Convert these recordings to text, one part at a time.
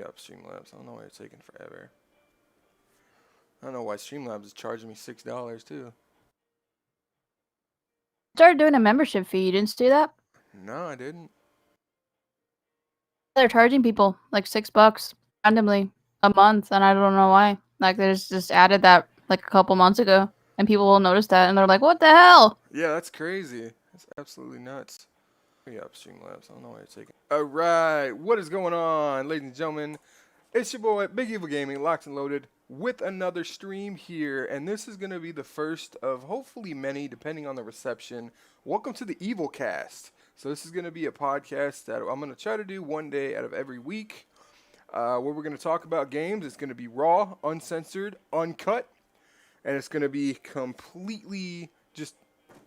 up, Streamlabs. I don't know why it's taking forever. I don't know why Streamlabs is charging me $6 too. Started doing a membership fee. You didn't do that? No, I didn't. They're charging people like $6 randomly a month, and I don't know why. Like, they just added that like a couple months ago, and people will notice that, and they're like, "What the hell?" Yeah, that's crazy. That's absolutely nuts. Up, Streamlabs. I don't know why it's taking. All right, what is going on, ladies and gentlemen? It's your boy Big Evil Gaming, locked and loaded, with another stream here, and this is going to be the first of hopefully many, depending on the reception. Welcome to the EvilCast. So this is going to be a podcast that I'm going to try to do one day out of every week, where we're going to talk about games. It's going to be raw, uncensored, uncut, and it's going to be completely just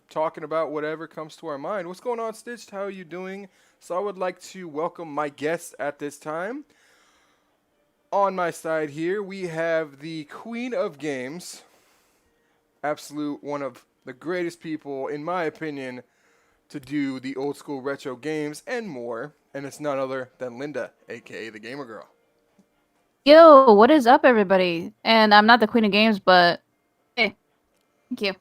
talking about whatever comes to our mind. What's going on, Stitched? How are you doing? So I would like to welcome my guests at this time. On my side here, we have the Queen of Games, absolute one of the greatest people, in my opinion, to do the old school retro games and more, and it's none other than Linda, aka the Gamer Girl. Yo, what is up, everybody? And I'm not the Queen of Games, but hey, thank you.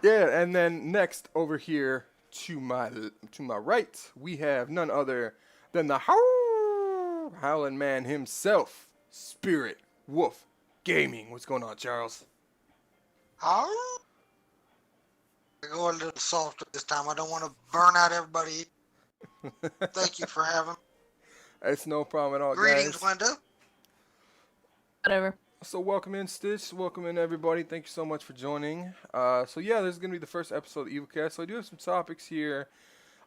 Yeah, and then next over here to my right, we have none other than the howling man himself, Spirit Wolf Gaming. What's going on, Charles? I go a little softer this time. I don't want to burn out everybody. Thank you for having me. It's no problem at all, Greetings, guys. Linda. Whatever. So welcome in, Stitch. Welcome in, everybody. Thank you so much for joining. So yeah, this is going to be the first episode of EvilCast. So I do have some topics here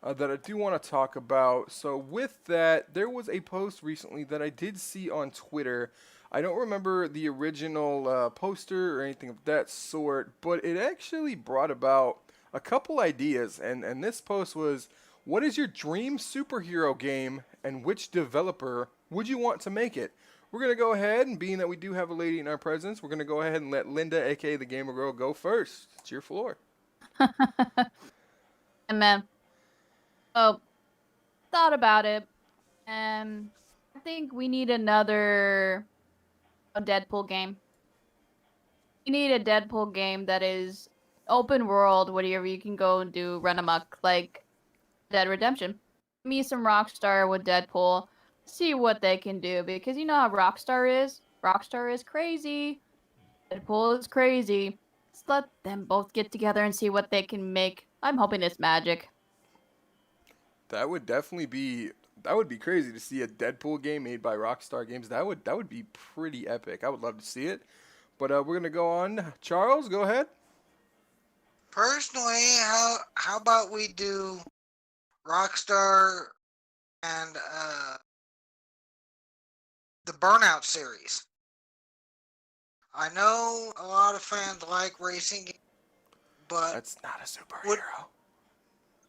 that I do want to talk about. So with that, there was a post recently that I did see on Twitter. I don't remember the original poster or anything of that sort, but it actually brought about a couple ideas. And this post was, what is your dream superhero game and which developer would you want to make it? We're going to go ahead, and being that we do have a lady in our presence, we're going to go ahead and let Linda, aka the Gamer Girl, go first. It's your floor. And man, oh, thought about it, and I think we need another Deadpool game. We need a Deadpool game that is open world, whatever you can go and do run amok, like Dead Redemption. Give me some Rockstar with Deadpool. See what they can do, because you know how Rockstar is. Rockstar is crazy. Deadpool is crazy. Let's let them both get together and see what they can make. I'm hoping it's magic. That would definitely be crazy to see a Deadpool game made by Rockstar Games. That would be pretty epic. I would love to see it. But we're gonna go on. Charles, go ahead. Personally, how about we do Rockstar and the Burnout series? I know a lot of fans like racing games, but That's not a superhero.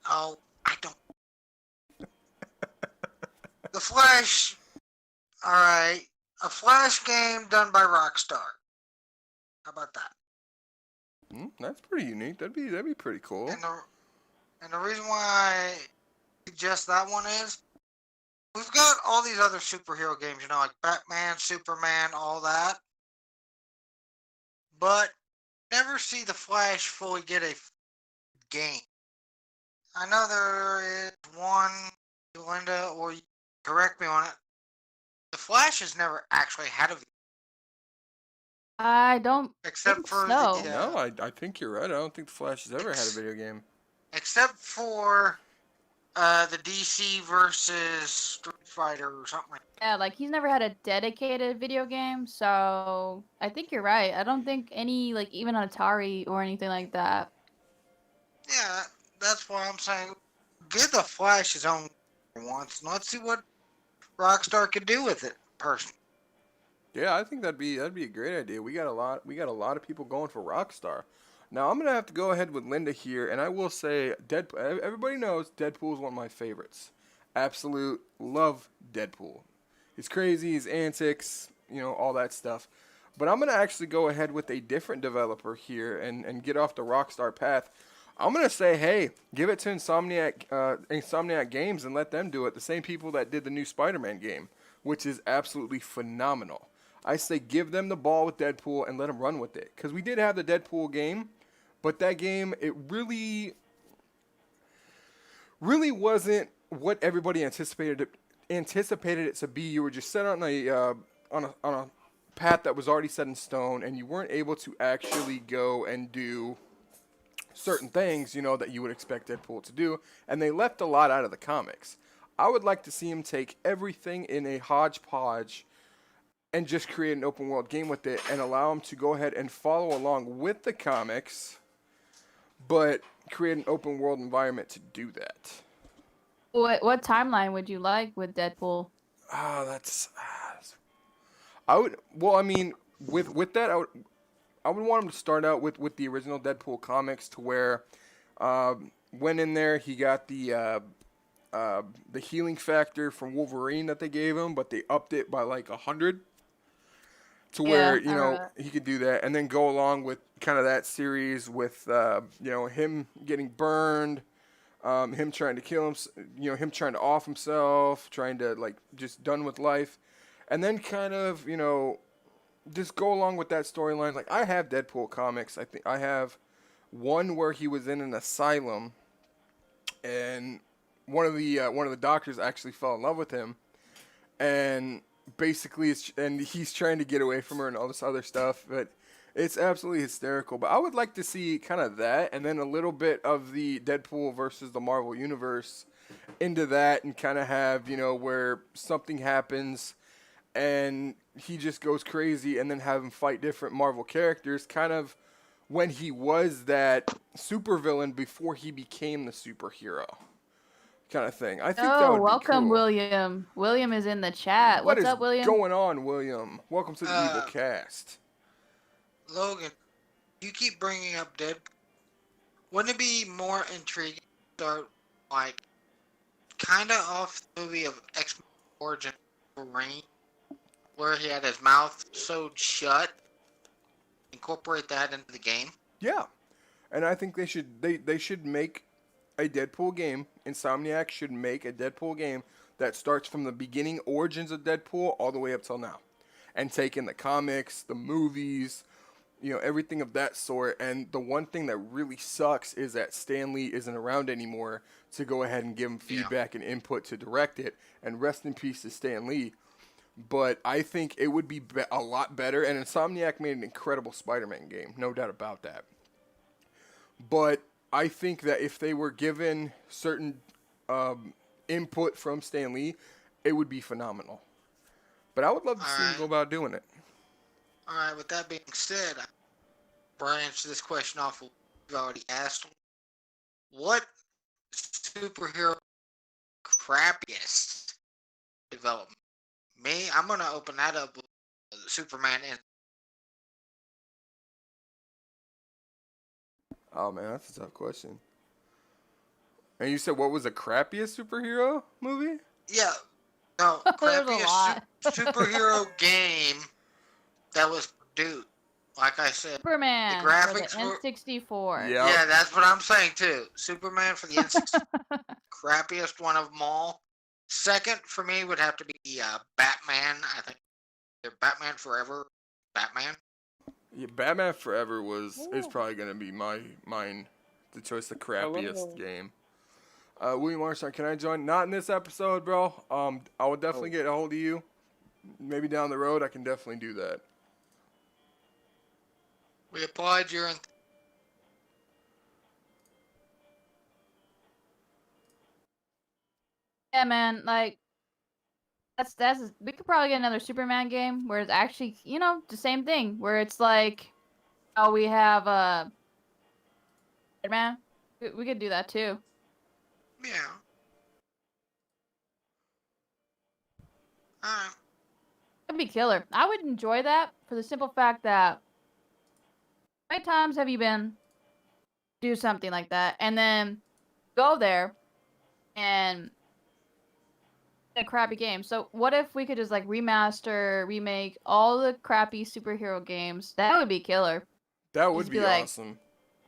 I don't. The Flash. All right, a Flash game done by Rockstar. How about that? That's pretty unique. That'd be pretty cool. And the reason why I suggest that one is we've got all these other superhero games, you know, like Batman, Superman, all that. But never see the Flash fully get a game. I know there is one, Linda, or you correct me on it. The Flash has never actually had a video. I don't Except think for so. No, I think you're right. I don't think the Flash has ever had a video game. Except for the DC versus Street Fighter or something like that. Yeah, like he's never had a dedicated video game, so I think you're right. I don't think any, like, even Atari or anything like that. Yeah, that's why I'm saying give the Flash his own once, and let's see what Rockstar can do with it. Personally, Yeah, I think that'd be a great idea. We got a lot of people going for Rockstar. Now I'm gonna have to go ahead with Linda here, and I will say Deadpool. Everybody knows Deadpool is one of my favorites. Absolute love Deadpool. He's crazy, his antics, all that stuff. But I'm gonna actually go ahead with a different developer here and get off the Rockstar path. I'm gonna say, hey, give it to Insomniac Games and let them do it. The same people that did the new Spider-Man game, which is absolutely phenomenal. I say give them the ball with Deadpool and let them run with it. Because we did have the Deadpool game, but that game, it really wasn't what everybody anticipated it to be. You were just set on a path that was already set in stone, and you weren't able to actually go and do certain things, that you would expect Deadpool to do, and they left a lot out of the comics. I would like to see him take everything in a hodgepodge and just create an open world game with it and allow him to go ahead and follow along with the comics, but create an open world environment to do that. What timeline would you like with Deadpool? With that, I would want him to start out with the original Deadpool comics, to where went in there, he got the healing factor from Wolverine that they gave him, but they upped it by like 100 to where he could do that, and then go along with kind of that series with him getting burned, him trying to kill him, him trying to off himself, trying to like just done with life, and then kind of just go along with that storyline. Like, I have Deadpool comics. I think I have one where he was in an asylum, and one of the doctors actually fell in love with him, and basically he's trying to get away from her and all this other stuff. But it's absolutely hysterical. But I would like to see kind of that, and then a little bit of the Deadpool versus the Marvel Universe into that, and kind of have where something happens and he just goes crazy, and then have him fight different Marvel characters, kind of when he was that supervillain before he became the superhero kind of thing. I think that would be welcome, cool. William. William is in the chat. What's up, William? What is going on, William? Welcome to the EvilCast. Logan, you keep bringing up Deadpool. Wouldn't it be more intriguing to start, like, kind of off the movie of X-Men Origin Wolverine, where he had his mouth sewed shut, incorporate that into the game? Yeah, and I think they should make a Deadpool game. Insomniac should make a Deadpool game that starts from the beginning origins of Deadpool all the way up till now, and take in the comics, the movies, everything of that sort. And the one thing that really sucks is that Stan Lee isn't around anymore to go ahead and give him feedback and input to direct it. And rest in peace to Stan Lee. But I think it would be a lot better. And Insomniac made an incredible Spider-Man game, no doubt about that. But I think that if they were given certain input from Stan Lee, it would be phenomenal. But I would love to see him go about doing it. Alright, with that being said, I branch this question off what we've already asked. What superhero crappiest development? Me, I'm going to open that up with Superman. Oh, man, that's a tough question. And you said what was the crappiest superhero movie? Yeah. No, crappiest superhero game that was produced. Like I said, Superman the graphics for the N64. Yeah, that's what I'm saying too. Superman for the N64. Crappiest one of them all. Second for me would have to be Batman. I think Batman Forever. Batman. Yeah, Batman Forever is probably gonna be mine. The choice, the crappiest game. William Armstrong, can I join? Not in this episode, bro. I will definitely get a hold of you. Maybe down the road, I can definitely do that. We applaud your. Yeah, man. Like, that's we could probably get another Superman game where it's actually the same thing, where it's like, oh, we have Spider-Man. We could do that too. Yeah. Alright. That'd be killer. I would enjoy that for the simple fact that how many times have you been do something like that and then go there and a crappy game? So what if we could just like remaster, remake all the crappy superhero games? That would be killer. That would be awesome.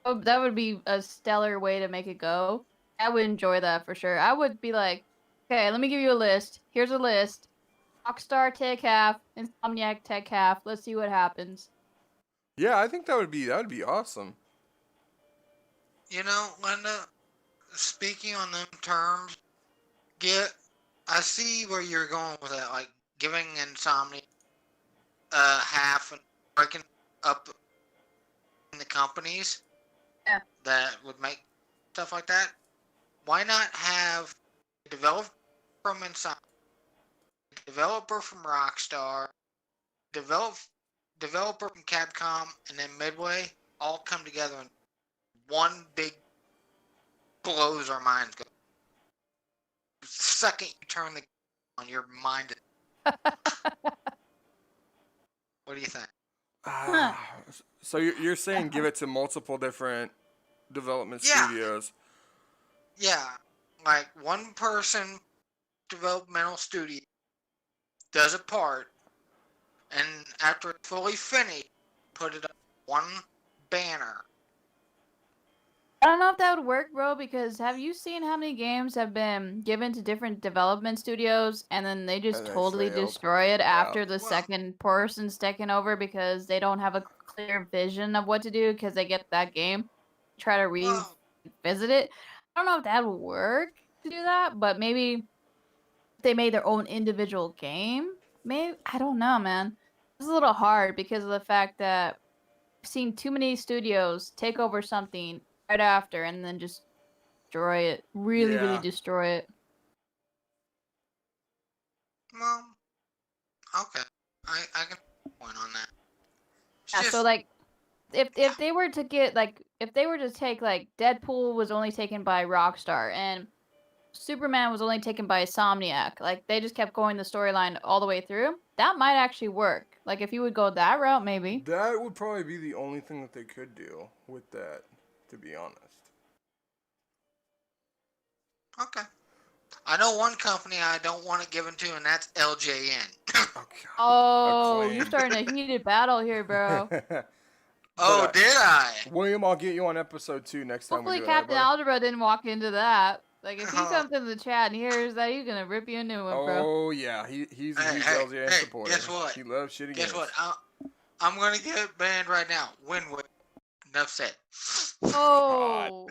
Oh, that would be a stellar way to make it go. I would enjoy that for sure. I would be like, okay, let me give you a list. Here's a list. Rockstar take half, Insomniac take half. Let's see what happens. Yeah, I think that would be awesome. You know, Linda, speaking on them terms, I see where you're going with that, like giving Insomnia half and breaking up in the companies Yeah. that would make stuff like that. Why not have a developer from Insomnia, a developer from Rockstar, develop developer from Capcom, and then Midway all come together in one big blows our minds go. The second you turn the on, your mind. What do you think? So you're saying give it to multiple different development Yeah. studios? Yeah, like one person developmental studio does a part, and after it's fully finished, put it on one banner. I don't know if that would work, bro, because have you seen how many games have been given to different development studios and then they just And they totally failed. destroy it Yeah. after the Well- second person's taken over because they don't have a clear vision of what to do because they get that game, try to Well, revisit it. I don't know if that would work to do that, but maybe if they made their own individual game. Maybe I don't know, man. It's a little hard because of the fact that I've seen too many studios take over something right after and then just destroy it. Really, really Yeah. destroy it. well, okay. I can point on that. It's Yeah, just, so like if they were to get like if they were to take like Deadpool was only taken by Rockstar and Superman was only taken by Insomniac, like they just kept going the storyline all the way through, that might actually work. Like if you would go that route, maybe. That would probably be the only thing that they could do with that, to be honest. okay. I know one company I don't want it given to, and that's LJN. Oh, God. Oh, you're Acclaim. starting a heated battle here, bro. Oh, But, did I? William, I'll get you on episode 2 next time Hopefully we do Captain it. Right, Algebra didn't walk into that. Like if he Oh. comes into the chat and hears that, he's gonna rip you a new one, bro. Oh yeah, he's a Hey, huge hey, LJN hey, supporter. guess what? He loves shitty Guess games. what? I'm gonna get banned right now. Winwood. Enough said. Oh.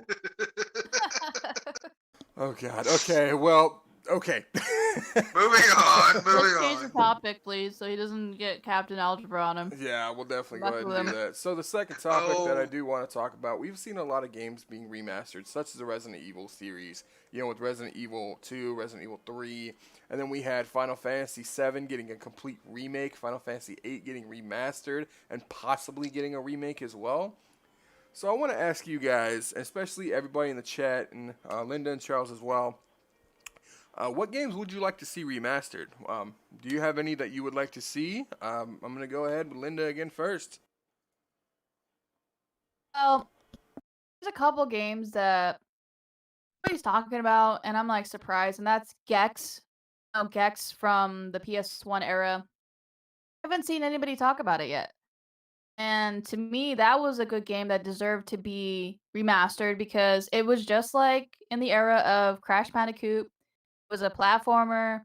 Oh God. Okay. Well. Okay. Moving on. Moving Let's change the on. topic, please, so he doesn't get Captain Algebra on him. Yeah, we'll definitely go Fuck ahead with and do him. that. So the second topic that I Oh. do want to talk about, we've seen a lot of games being remastered, such as the Resident Evil series. You know, with Resident Evil 2, Resident Evil 3, and then we had Final Fantasy 7 getting a complete remake, Final Fantasy 8 getting remastered, and possibly getting a remake as well. So I want to ask you guys, especially everybody in the chat, and Linda and Charles as well, what games would you like to see remastered? Do you have any that you would like to see? I'm going to go ahead with Linda again first. Well, there's a couple games that everybody's talking about, and I'm like surprised, and that's Gex. Gex from the PS1 era. I haven't seen anybody talk about it yet. And to me, that was a good game that deserved to be remastered because it was just like in the era of Crash Bandicoot. It was a platformer.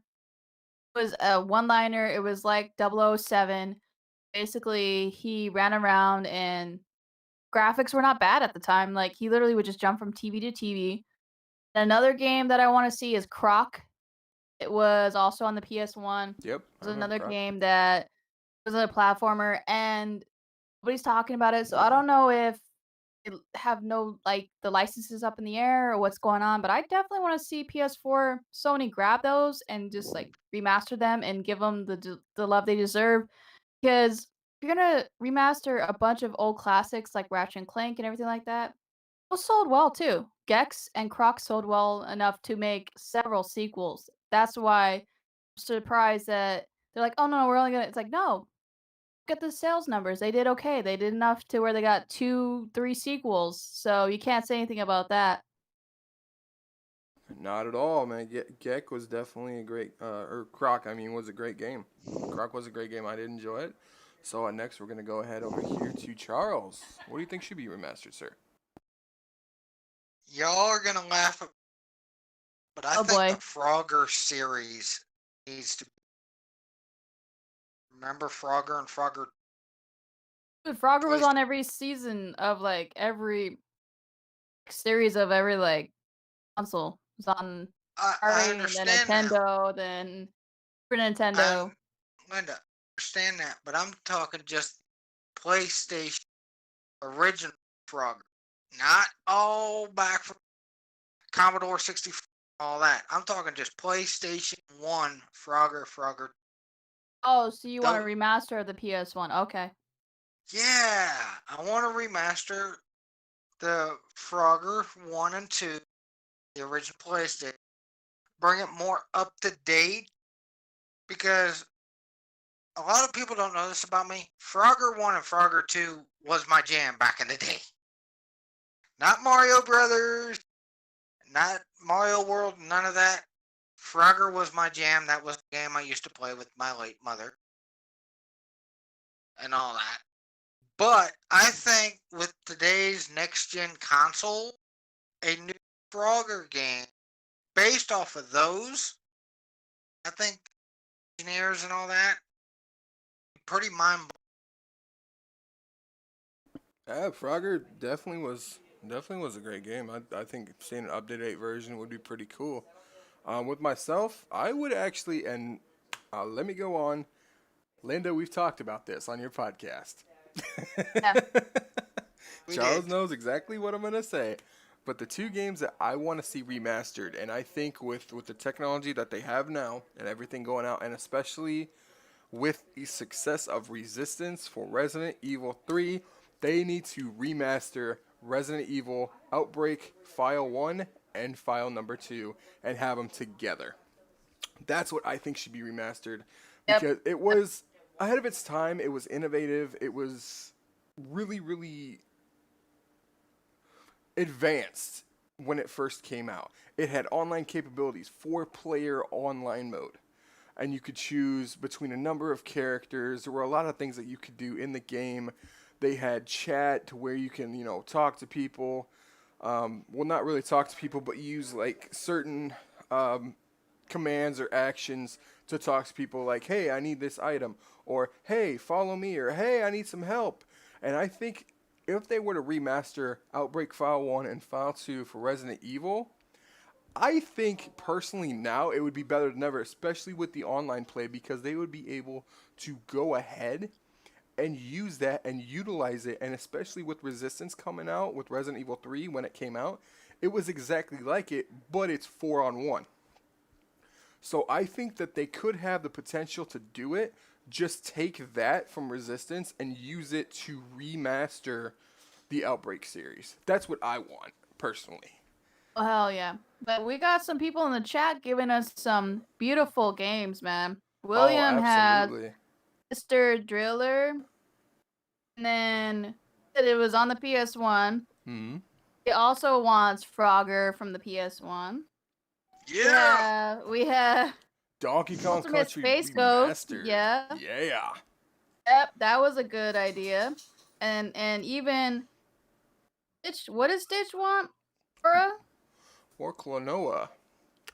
It was a one-liner. It was like 007. Basically, he ran around and graphics were not bad at the time. Like he literally would just jump from TV to TV. Another game that I want to see is Croc. It was also on the PS1. Yep. It was another game that was a platformer and nobody's talking about it. So I don't know if they have no like the licenses up in the air or what's going on, but I definitely want to see PS4 Sony grab those and just like remaster them and give them the love they deserve because if you're gonna remaster a bunch of old classics like Ratchet and Clank and everything like that, those sold well too. Gex and Croc sold well enough to make several sequels. That's why I'm surprised that they're like, oh no, we're only gonna. It's like no, look at the sales numbers. They did okay. They did enough to where they got 2, 3 sequels. So you can't say anything about that. Not at all, man. Gek was definitely a great, or Croc, I mean, was a great game. Croc was a great game. I did enjoy it. So next we're going to go ahead over here to Charles. What do you think should be remastered, sir? Y'all are gonna laugh, but I Oh think the boy. Frogger series needs to. Remember Frogger and Frogger Dude, Frogger was Place? on every season of like every series of every like console. It was on I Atari, then understand that. Nintendo, then Super I'm Nintendo. Linda. I understand that, but I'm talking just PlayStation original Frogger, not all back from Commodore 64, all that. I'm talking just PlayStation 1 Frogger. Oh, so you want Though, to remaster the PS1? Okay. yeah, I want to remaster the Frogger 1 and 2, the original PlayStation, bring it more up to date because a lot of people don't know this about me. Frogger 1 and Frogger 2 was my jam back in the day. Not Mario Brothers, not Mario World, none of that. Frogger was my jam. That was the game I used to play with my late mother and all that. But I think with today's next gen console, a new Frogger game based off of those, I think engineers and all that, pretty mind blowing. Yeah, Frogger definitely was a great game. I think seeing an updated version would be pretty cool. With myself, I would actually, and let me go on. Linda, we've talked about this on your podcast. Yeah. We Charles did. knows exactly what I'm gonna say. But the two games that I want to see remastered, and I think with the technology that they have now and everything going out, and especially with the success of Resistance for Resident Evil 3, they need to remaster Resident Evil Outbreak File 1 and File number 2 and have them together. That's what I think should be remastered Yep. because it was ahead of its time. It was innovative. It was really advanced when it first came out. It had online capabilities, 4-player online mode, and you could choose between a number of characters. There were a lot of things that you could do in the game. They had chat to where you can, talk to people. Well, not really talk to people, but use like certain um, commands or actions to talk to people like, hey, I need this item, or hey, follow me, or hey, I need some help. And I think if they were to remaster Outbreak File 1 and File 2 for Resident Evil, I think personally now it would be better than ever, especially with the online play, because they would be able to go ahead and use that and utilize it. And especially with Resistance coming out with Resident Evil 3 when it came out, it was exactly like it, but it's 4-on-1. So I think that they could have the potential to do it. Just take that from Resistance and use it to remaster the Outbreak series. That's what I want, personally. Oh, hell yeah. But we got some people in the chat giving us some beautiful games, man. Oh, William had absolutely. Mr. Driller, and then said it was on the PS1. Hmm. He also wants Frogger from the PS1. Yeah. We have Donkey Kong Ultimate Country Space Ghost. Remastered. Yeah. Yeah. Yep, that was a good idea. And even Stitch, what does Stitch want? Bruh? Or Klonoa.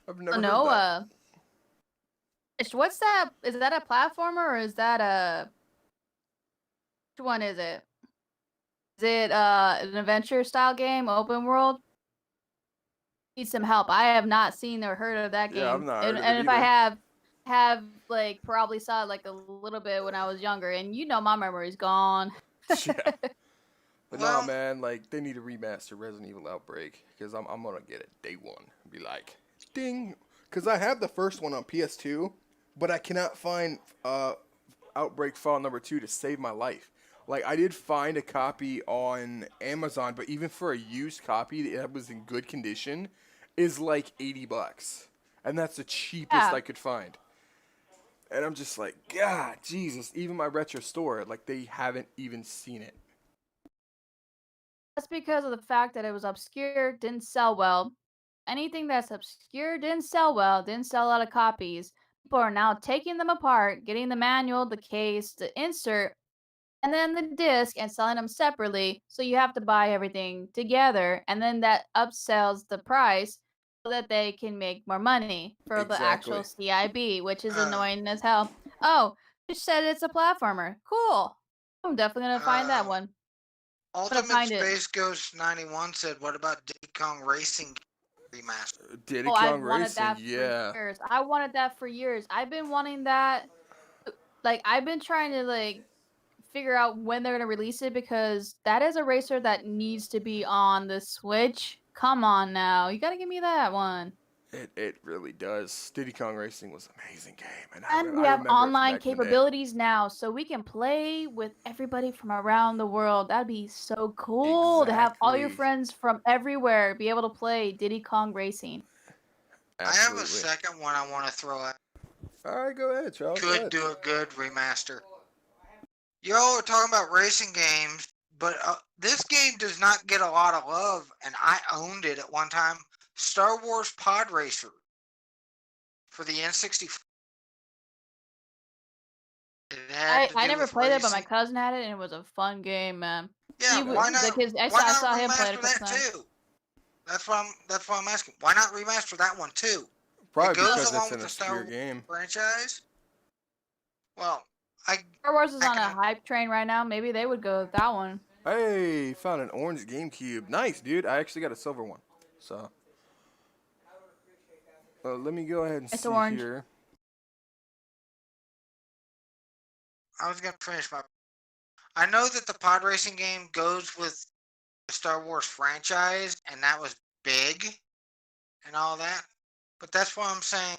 I've never heard of that. Noah. Stitch, what's that? Is that a platformer or is that a which one is it? Is it an adventure style game, open world? Need some help. I have not seen or heard of that Yeah, I've game. not And, heard of it and if I either. have like probably saw it like a little bit when I was younger, and my memory's gone. Yeah. But nah, Well, man, like, they need to remaster Resident Evil Outbreak, because I'm going to get it day one. Be like, ding. Because I have the first one on PS2, but I cannot find Outbreak File number 2 to save my life. Like, I did find a copy on Amazon, but even for a used copy that was in good condition, is like $80. And that's the cheapest Yeah. I could find. And I'm just like, God, Jesus, even my retro store, like, they haven't even seen it. That's because of the fact that it was obscure, didn't sell well. Anything that's obscure didn't sell well, didn't sell a lot of copies. People are now taking them apart, getting the manual, the case, the insert, and then the disc and selling them separately. So you have to buy everything together, and then that upsells the price so that they can make more money for the actual Exactly. CIB, which is Uh, annoying as hell. Oh, it said it's a platformer. Cool. I'm definitely gonna find that uh, one. I'm gonna Ultimate find it. Space Ghost 91 said, "What about Diddy Kong Racing Remastered?" Diddy Oh, I've Kong wanted Racing, that for yeah. years. I wanted that for years. I've been wanting that. Like, I've been trying to figure out when they're gonna release it because that is a racer that needs to be on the Switch. Come on now, you gotta give me that one. It really does. Diddy Kong Racing was an amazing game, and And we I have remember it from online back in the day. capabilities now, so we can play with everybody from around the world. That'd be so cool to have all your Exactly. friends from everywhere be able to play Diddy Kong Racing. I have a Absolutely. second one I want to throw out. All right, go ahead, Charles. Go Could ahead. do a good remaster. Y'all are talking about racing games, but this game does not get a lot of love, and I owned it at one time. Star Wars Pod Racer for the N64. It had to I do never with played it, but my racing. cousin had it, and it was a fun game, man. Yeah, He Yeah. would why like not? his. Why I not saw him play it a remaster couple that times. too? That's why I'm asking. Why not remaster that one too? It Probably goes because along it's with an the Star obscure Wars game. franchise. Well, I Star Wars is I on a can. hype train right now. Maybe they would go with that one. Hey, found an orange GameCube. Nice, dude. I actually got a silver one. So, let me go ahead and It's see orange. here. I was gonna finish my. I know that the pod racing game goes with the Star Wars franchise, and that was big and all that. But that's what I'm saying.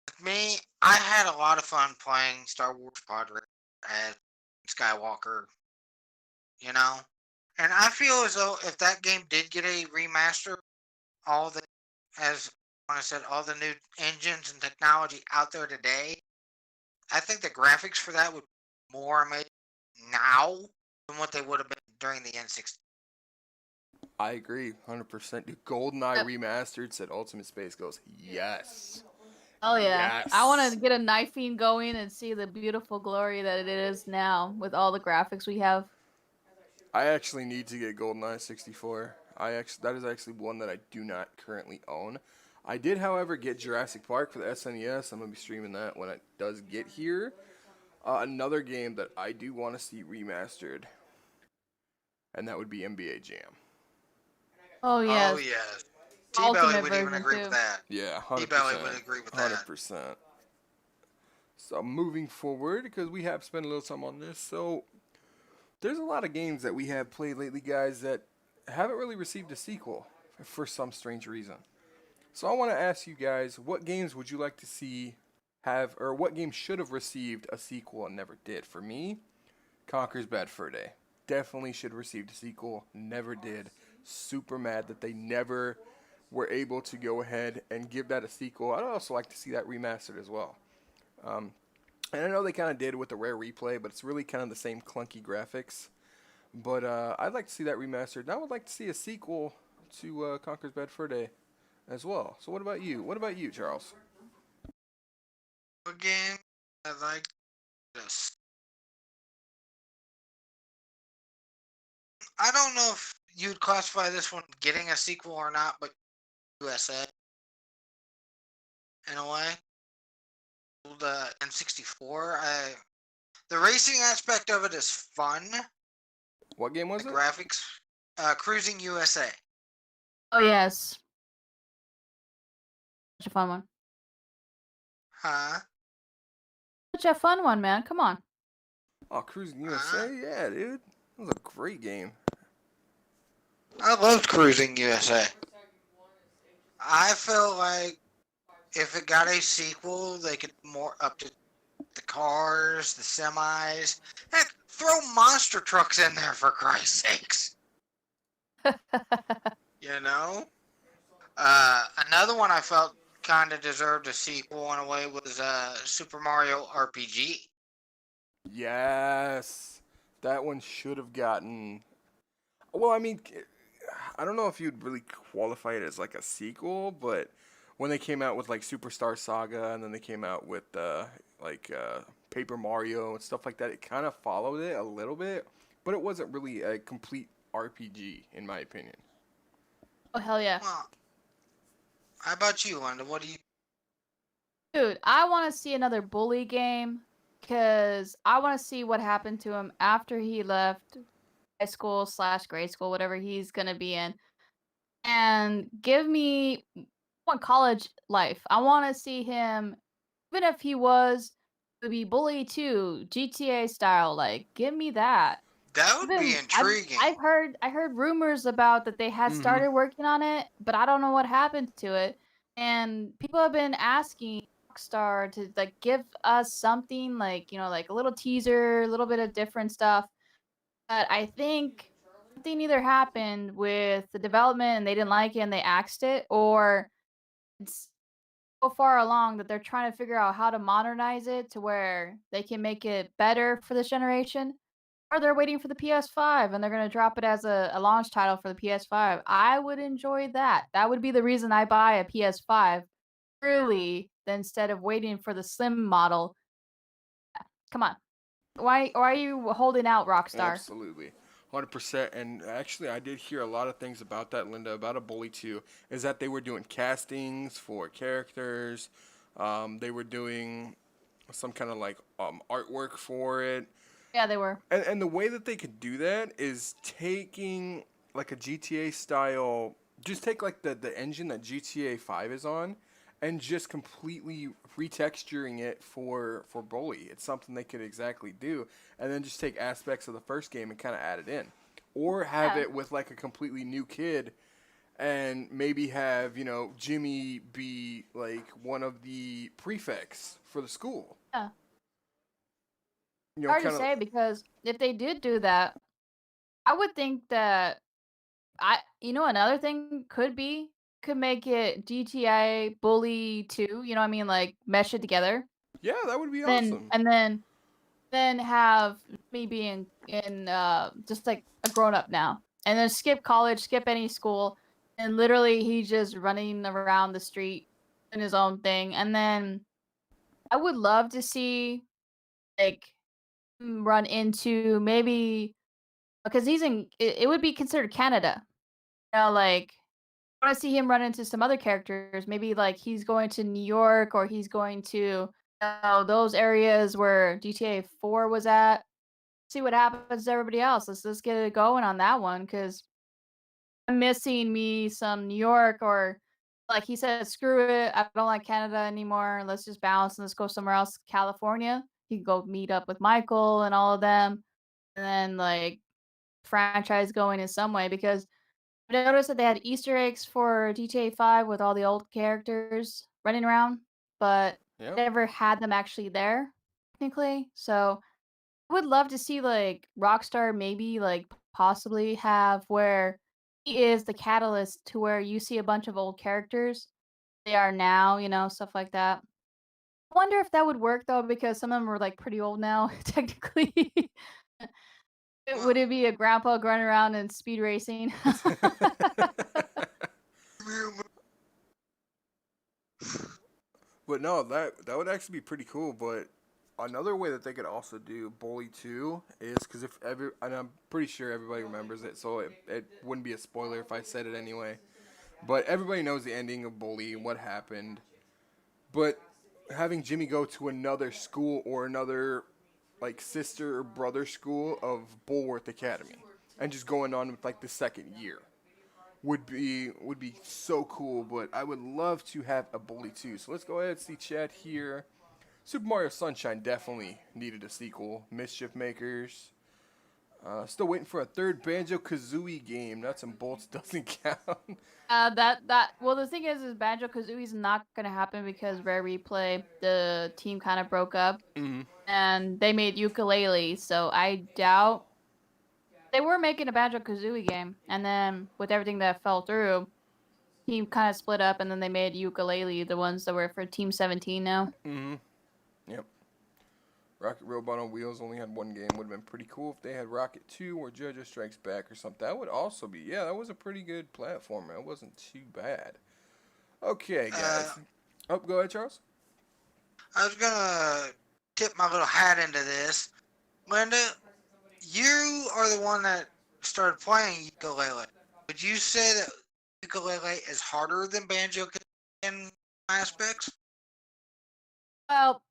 With me, I had a lot of fun playing Star Wars Pod Racing as Skywalker, you know? And I feel as though if that game did get a remaster, all the, as I said, all the new engines and technology out there today, I think the graphics for that would be more amazing now than what they would have been during the N60. I agree, 100%. Dude, GoldenEye Yep. Remastered said Ultimate Space goes, yes. Oh yeah, I want to Yes. get a knifing going and see the beautiful glory that it is now with all the graphics we have. I actually need to get GoldenEye 64. That is actually one that I do not currently own. I did, however, get Jurassic Park for the SNES. I'm gonna be streaming that when it does get here. Another game that I do want to see remastered, and that would be NBA Jam. Oh Oh, yes, yes. T-Belly ultimate would even version agree with too. that. Yeah, T-Belly 100%. would agree with that. 100%. So moving forward, because we have spent a little time on this, so there's a lot of games that we have played lately, guys, that haven't really received a sequel for some strange reason. So I want to ask you guys, what games would you like to see have, or what games should have received a sequel and never did? For me, Conker's Bad Fur Day. Definitely should have received a sequel, never did. Super mad that they never were able to go ahead and give that a sequel. I'd also like to see that remastered as well. Um, and I know they kind of did with the Rare Replay, but it's really kind of the same clunky graphics. But I'd like to see that remastered. And I would like to see a sequel to Conker's Bad Fur Day as well. So what about you? What about you, Charles? A game I like this. I don't know if you'd classify this one getting a sequel or not, but USA in a way. The N64. The racing aspect of it is fun. What game was The it? graphics, Cruising USA. Oh yes, such a fun one. Huh? Such a fun one, man. Come on. Oh, Cruising Huh? USA? Yeah, dude. That was a great game. I loved Cruising USA. I felt like if it got a sequel, they could more up to the cars, the semis. Heck, throw monster trucks in there for Christ's sakes. You know? Another one I felt kind of deserved a sequel in a way was Super Mario RPG. Yes. That one should have gotten. Well, I mean, I don't know if you'd really qualify it as like a sequel, but when they came out with like Superstar Saga, and then they came out with Paper Mario and stuff like that. It kind of followed it a little bit, but it wasn't really a complete RPG in my opinion. Oh hell yeah. Well, how about you, Linda? What do you? Dude, I want to see another bully game because I want to see what happened to him after he left high school / grade school, whatever he's gonna be in, and give me want college life. I want to see him, even if he was to be bully too, GTA style. Like, give me that. That would be Even intriguing. I heard rumors about that they had Mm-hmm. started working on it, but I don't know what happened to it. And people have been asking Rockstar to like give us something like, like a little teaser, a little bit of different stuff. But I think something either happened with the development and they didn't like it and they axed it, or it's so far along that they're trying to figure out how to modernize it to where they can make it better for this generation. Or they're waiting for the PS5 and they're going to drop it as a launch title for the PS5. I would enjoy that. That would be the reason I buy a PS5 early instead of waiting for the slim model. Come on. Why are you holding out, Rockstar? Absolutely. 100%. And actually, I did hear a lot of things about that, Linda, about a Bully 2, is that they were doing castings for characters. They were doing some kind of like artwork for it. Yeah, they were. And the way that they could do that is taking like a GTA style, just take like the engine that GTA 5 is on and just completely retexturing it for Bully. It's something they could exactly do. And then just take aspects of the first game and kind of add it in. Or have Yeah. it with like a completely new kid and maybe have, Jimmy be like one of the prefects for the school. Yeah. You Hard to kind of say because if they did do that, I would think that another thing could make it GTA Bully 2, you know what I mean, like mesh it together. yeah, that would be Then awesome. and then have me being in just like a grown up now. And then skip college, skip any school, and literally he's just running around the street in his own thing. And then I would love to see like him run into maybe because it would be considered Canada. Like I want to see him run into some other characters. Maybe like he's going to New York or he's going to those areas where GTA 4 was at. See what happens to everybody else. Let's get it going on that one because I'm missing me some New York or like he said, screw it. I don't like Canada anymore. Let's just bounce and let's go somewhere else. California. He could go meet up with Michael and all of them, and then like franchise going in some way because I noticed that they had Easter eggs for GTA 5 with all the old characters running around, but Yeah. never had them actually there, technically. So I would love to see like Rockstar maybe like possibly have where he is the catalyst to where you see a bunch of old characters. They are now, stuff like that. I wonder if that would work though, because some of them are like pretty old now, technically. Well, Would it be a grandpa running around and speed racing? But no, that would actually be pretty cool. But another way that they could also do Bully 2 is because and I'm pretty sure everybody remembers it, so it wouldn't be a spoiler if I said it anyway. But everybody knows the ending of Bully and what happened. But having Jimmy go to another school or another like sister or brother school of Bulworth Academy and just going on with like the second year would be so cool. But I would love to have a Bully 2. So let's go ahead and see chat here. Super Mario Sunshine definitely needed a sequel. Mischief Makers. Still waiting for a third Banjo-Kazooie game. Nuts and bolts doesn't count. Well, the thing is Banjo-Kazooie's not gonna happen because Rare Replay, the team kind of broke up, Mhm. and they made Ukulele, so I doubt they were making a Banjo-Kazooie game, and then with everything that fell through, team kind of split up, and then they made Ukulele, the ones that were for Team 17 now. Mhm. Yep. Rocket Robot on Wheels only had one game. Would have been pretty cool if they had Rocket 2 or JoJo Strikes Back or something. That would also be, yeah, that was a pretty good platformer. It wasn't too bad. Okay, guys. Oh, go ahead, Charles. I was gonna tip my little hat into this. Linda, you are the one that started playing ukulele. Would you say that ukulele is harder than banjo in aspects? Well,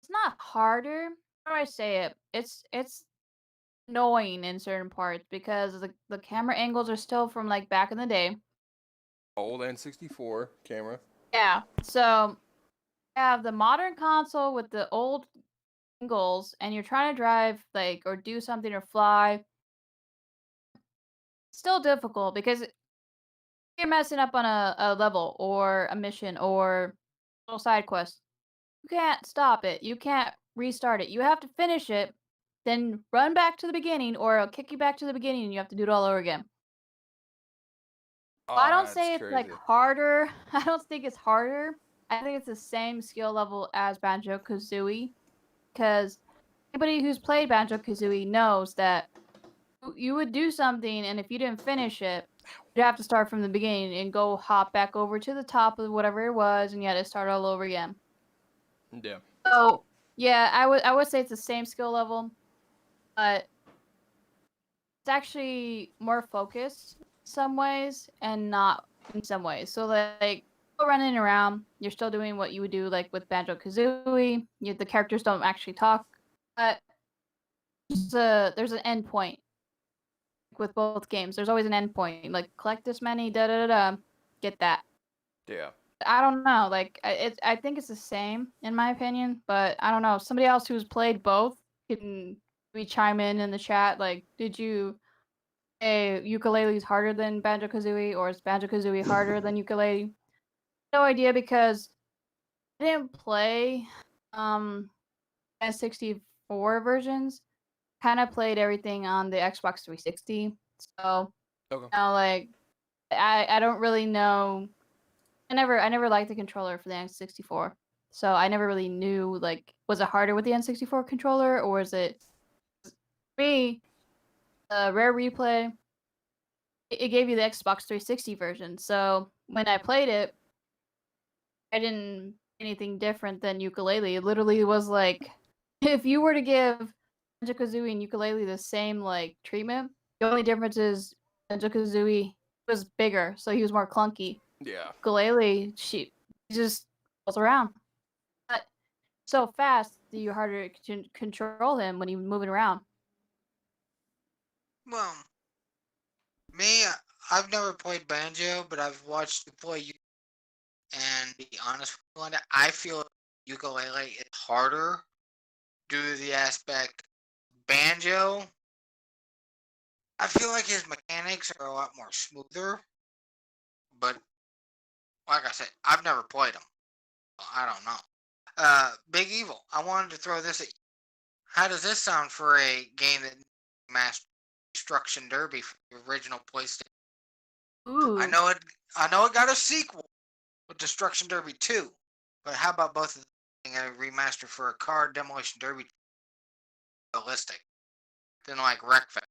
it's not harder. How do I say it? It's annoying in certain parts because the camera angles are still from like back in the day. Old N64 camera. Yeah. So you have the modern console with the old angles, and you're trying to drive like or do something or fly. Still difficult because you're messing up on a level or a mission or a little side quest. You can't stop it. You can't restart it. You have to finish it, then run back to the beginning, or it'll kick you back to the beginning and you have to do it all over again. Oh, I don't that's say it's crazy. like harder. I don't think it's harder. I think it's the same skill level as Banjo-Kazooie. Because anybody who's played Banjo-Kazooie knows that you would do something, and if you didn't finish it, you'd have to start from the beginning and go hop back over to the top of whatever it was, and you had to start all over again. Yeah. So yeah, I would say it's the same skill level, but it's actually more focused in some ways and not in some ways. So like still running around, you're still doing what you would do like with Banjo-Kazooie. The characters don't actually talk, but there's an end point with both games. There's always an end point. Like collect this many, da da da, get that. Yeah. I don't know. Like I think it's the same in my opinion, but I don't know. Somebody else who's played both can maybe chime in the chat. Like, did you say ukulele is harder than Banjo-Kazooie, or is Banjo-Kazooie harder than ukulele? No idea because I didn't play N64 versions. Kind of played everything on the Xbox 360. So, Okay. like I don't really know. I never liked the controller for the N64. So I never really knew like was it harder with the N64 controller, or is it for me the Rare Replay it gave you the Xbox 360 version. So when I played it, I didn't anything different than ukulele. It literally was like if you were to give Banjo-Kazooie and ukulele the same like treatment, the only difference is Banjo-Kazooie was bigger, so he was more clunky. Yeah. Ukulele, she just goes around. But so fast that you harder to control him when he's moving around. Well, me, I've never played banjo, but I've watched you play. And to be honest with you, Linda, I feel ukulele is harder due to the aspect banjo. I feel like his mechanics are a lot more smoother, but like I said, I've never played him. So I don't know. Big Evil, I wanted to throw this at you. How does this sound for a game that mastered Destruction Derby for the original PlayStation? Ooh. I know it got a sequel with Destruction Derby 2, but how about both of them being a remaster for a car Demolition Derby realistic? Then like Wreckfest.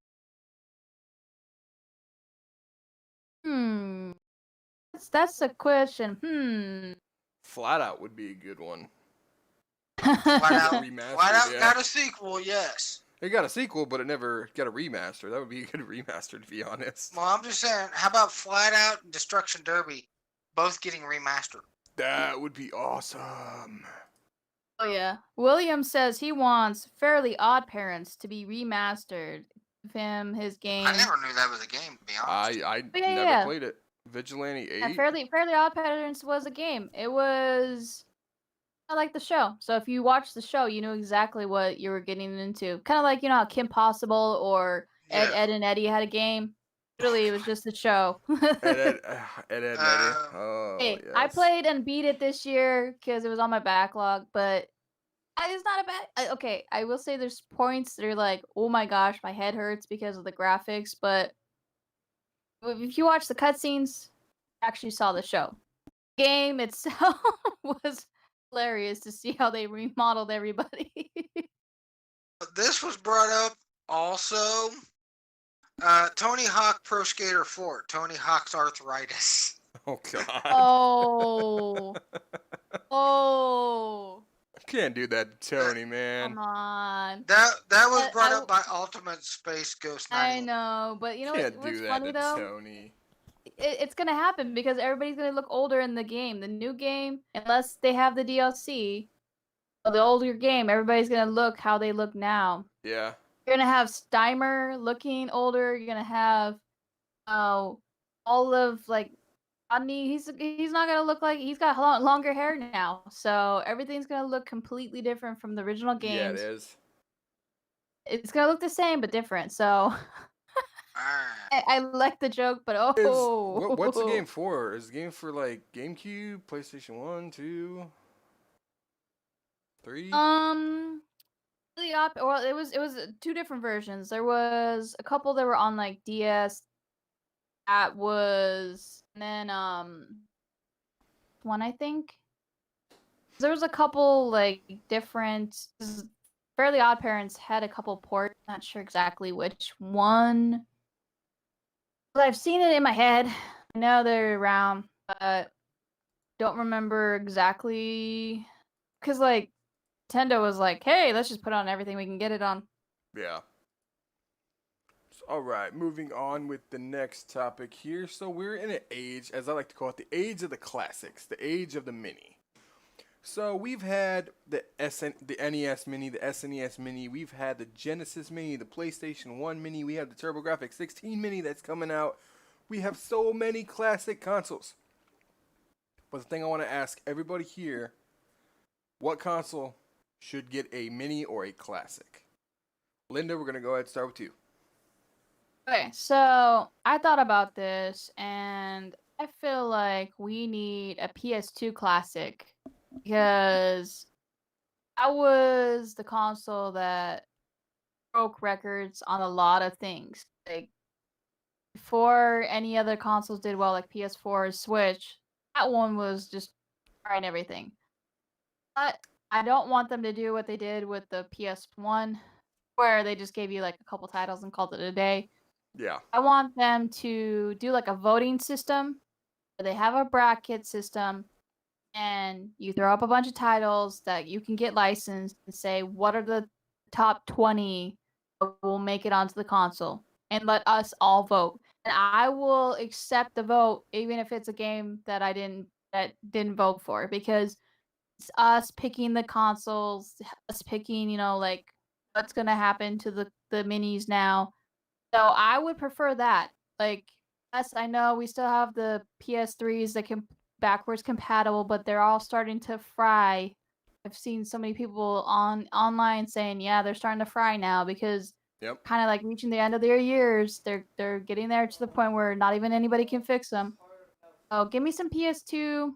That's a question. Flat Out would be a good one. Flat Out, Remastered, Flat Out yeah. got a sequel, yes. It got a sequel, but it never got a remaster. That would be a good remaster, to be honest. Well, I'm just saying, how about Flat Out and Destruction Derby both getting remastered? That would be awesome. Oh yeah. William says he wants Fairly Oddparents to be remastered. Give him his game. I never knew that was a game, to be honest. I yeah, never yeah. played it. Vigilante 8? Yeah, Fairly Oddparents was a game. It was I like the show. So if you watch the show, you know exactly what you were getting into. Kind of like, you know, how Kim Possible or Yeah. Ed and Eddie had a game. Really, it was just a show. Ed, Eddie. Oh, Hey, yes. I played and beat it this year because it was on my backlog, but it's not a bad. Okay, I will say there's points that are like, oh my gosh, my head hurts because of the graphics, but if you watch the cutscenes, you actually saw the show. The game itself was hilarious to see how they remodeled everybody. This was brought up also. Tony Hawk Pro Skater 4, Tony Hawk's arthritis. Oh, God. Oh. Oh. Can't do that to Tony, man. Come on. That was I- brought I- up by Ultimate Space Ghost I 98. know, but you know Can't what's do that funny to though? Tony. It's gonna happen because everybody's gonna look older in the game. The new game, unless they have the DLC, or the older game, everybody's gonna look how they look now. Yeah. You're gonna have Steimer looking older. You're gonna have all of like Rodney. He's not gonna look like he's got longer hair now. So everything's gonna look completely different from the original Yeah, it games. is. It's gonna look the same but different. So I like the joke, but What's the game for? Is the game for like GameCube, PlayStation 1, 2, 3? Well, it was two different versions. There was a couple that were on like DS. That was and then one I think. There was a couple like different. Fairly Odd Parents had a couple ports. Not sure exactly which one. But I've seen it in my head. I know they're around, but don't remember exactly. Cause like Nintendo was like, "Hey, let's just put on everything we can get it on." Yeah. All right, moving on with the next topic here. So we're in an age, as I like to call it, the age of the classics, the age of the mini. So we've had the NES Mini, the SNES Mini, we've had the Genesis Mini, the PlayStation 1 Mini, we have the TurboGrafx 16 Mini that's coming out. We have so many classic consoles. But the thing I want to ask everybody here, what console should get a mini or a classic? Linda, we're going to go ahead and start with you. Okay, so I thought about this, and I feel like we need a PS2 classic because that was the console that broke records on a lot of things. Like before any other consoles did well, like PS4 or Switch, that one was just trying everything. But I don't want them to do what they did with the PS1, where they just gave you like a couple titles and called it a day. Yeah. I want them to do like a voting system where they have a bracket system and you throw up a bunch of titles that you can get licensed and say what are the top 20 that will make it onto the console and let us all vote. And I will accept the vote even if it's a game that I didn't vote for because it's us picking the consoles, us picking, like what's going to happen to the minis now. So I would prefer that. Like, yes, I know we still have the PS3s that can backwards compatible, but they're all starting to fry. I've seen so many people online saying, yeah, they're starting to fry now because Yep. kind of like reaching the end of their years. They're getting there to the point where not even anybody can fix them. So give me some PS2,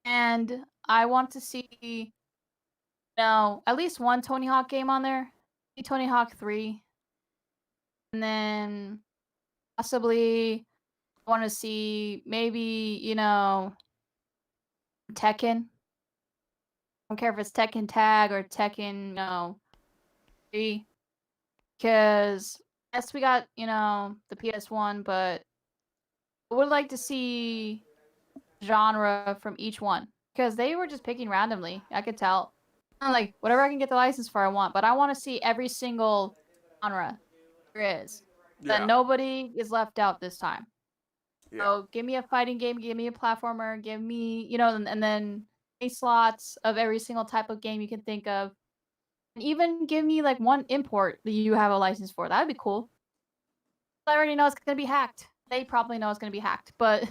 and I want to see, at least one Tony Hawk game on there. Maybe Tony Hawk 3. And then possibly I want to see maybe, Tekken. I don't care if it's Tekken Tag or Tekken, 3. Because, yes, we got, the PS1, but I would like to see genre from each one. Because they were just picking randomly. I could tell. I'm like, whatever I can get the license for, I want. But I want to see every single genre there is. Yeah. That nobody is left out this time. Yeah. So give me a fighting game, give me a platformer, give me, and then 8 slots of every single type of game you can think of. And even give me like one import that you have a license for. That'd be cool. I already know it's going to be hacked. They probably know it's going to be hacked. But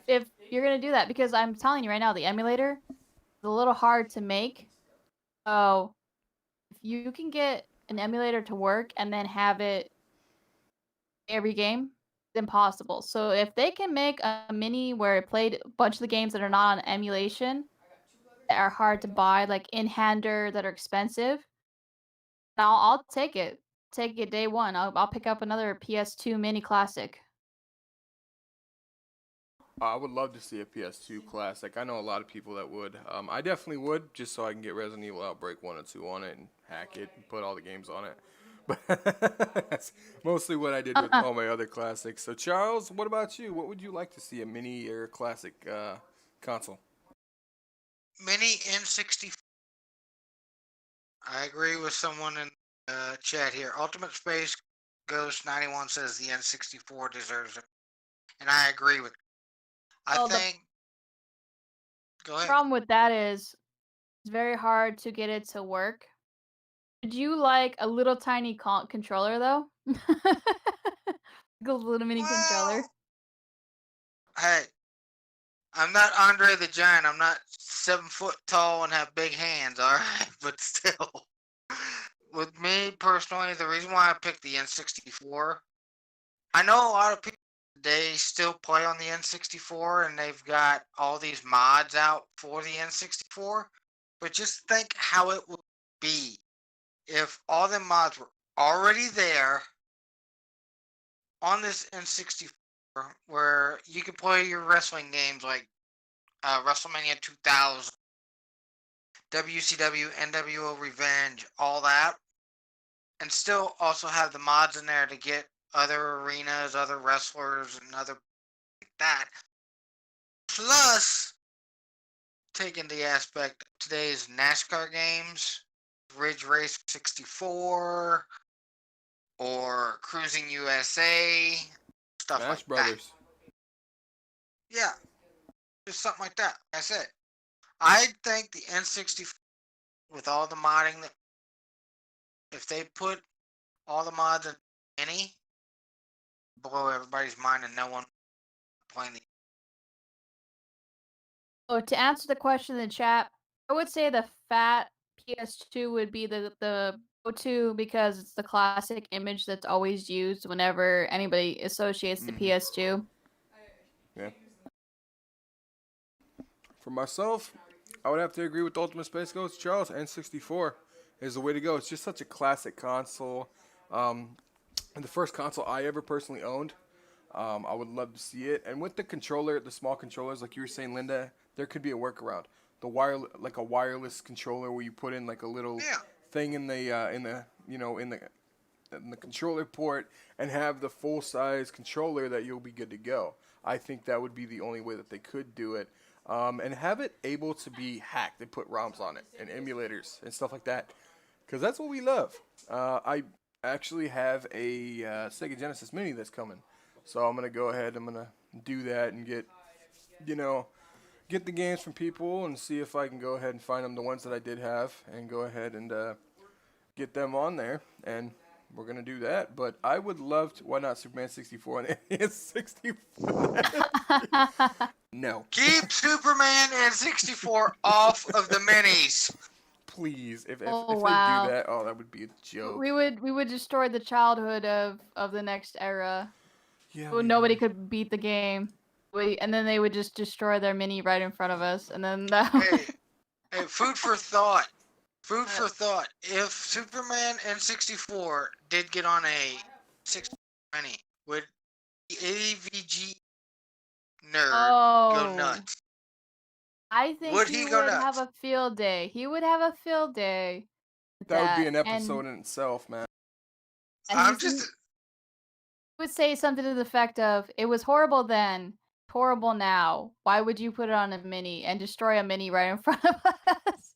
if you're going to do that, because I'm telling you right now, the emulator is a little hard to make. So if you can get an emulator to work and then have it every game, impossible. So if they can make a mini where it played a bunch of the games that are not on emulation, that are hard to buy, like in-hander that are expensive, I'll take it. Take it day one. I'll pick up another PS2 mini classic. I would love to see a PS2 classic. I know a lot of people that would. I definitely would, just so I can get Resident Evil Outbreak 1 and 2 on it and hack it and put all the games on it. But that's mostly what I did with all my other classics. So, Charles, what about you? What would you like to see, a mini or classic console? mini N64. I agree with someone in chat here. Ultimate Space Ghost 91 says the N64 deserves it, and I agree with. I Well, the think. Go ahead. problem with that is it's very hard to get it to work. Would you like a little tiny controller though? A little mini controller. Well, hey, I'm not Andre the Giant. I'm not 7 foot tall and have big hands. All right, but still, with me personally, the reason why I picked the N64, I know a lot of people they still play on the N64 and they've got all these mods out for the N64, but just think how it would be if all the mods were already there on this N64, where you could play your wrestling games like WrestleMania 2000, WCW, NWO Revenge, all that, and still also have the mods in there to get other arenas, other wrestlers, and other like that. Plus, taking the aspect of today's NASCAR games, Ridge Race 64, or Cruising USA, stuff Smash like Brothers. that. Yeah, just something like that. Like I said, I think the N64, with all the modding, that if they put all the mods in any, blow everybody's mind and no one playing the. Oh, to answer the question in the chat, I would say the fat PS2 would be the go-to because it's the classic image that's always used whenever anybody associates the PS2. Yeah. For myself, I would have to agree with Ultimate Space Ghost Charles. N64 is the way to go. It's just such a classic console. And the first console I ever personally owned. I would love to see it. And with the controller, the small controllers, like you were saying, Linda, there could be a workaround. Like a wireless controller where you put in like a little thing in the controller port and have the full size controller that you'll be good to go. I think that would be the only way that they could do it. And have it able to be hacked. They put ROMs on it and emulators and stuff like that. Because that's what we love. I actually have a Sega Genesis Mini that's coming. So I'm going to go ahead. I'm going to do that and get the games from people and see if I can go ahead and find them, the ones that I did have, and go ahead and get them on there. And we're going to do that. But I would love to. Why not Superman 64 and N64? No. Keep Superman and 64 off of the minis. Please, if Oh, they wow. do that, oh, that would be a joke. We would destroy the childhood of the next era. Yeah, Nobody could beat the game. And then they would just destroy their mini right in front of us, and then that. Hey, food for thought. Food for thought. If Superman N64 did get on a 60 mini, would the AVG nerd go nuts? I think Would he he go would nuts? have a field day. He would have a field day. with That would be an and episode in itself, man. I'm he just. would say something to the effect of, "It was horrible then, horrible now. Why would you put it on a mini and destroy a mini right in front of us?"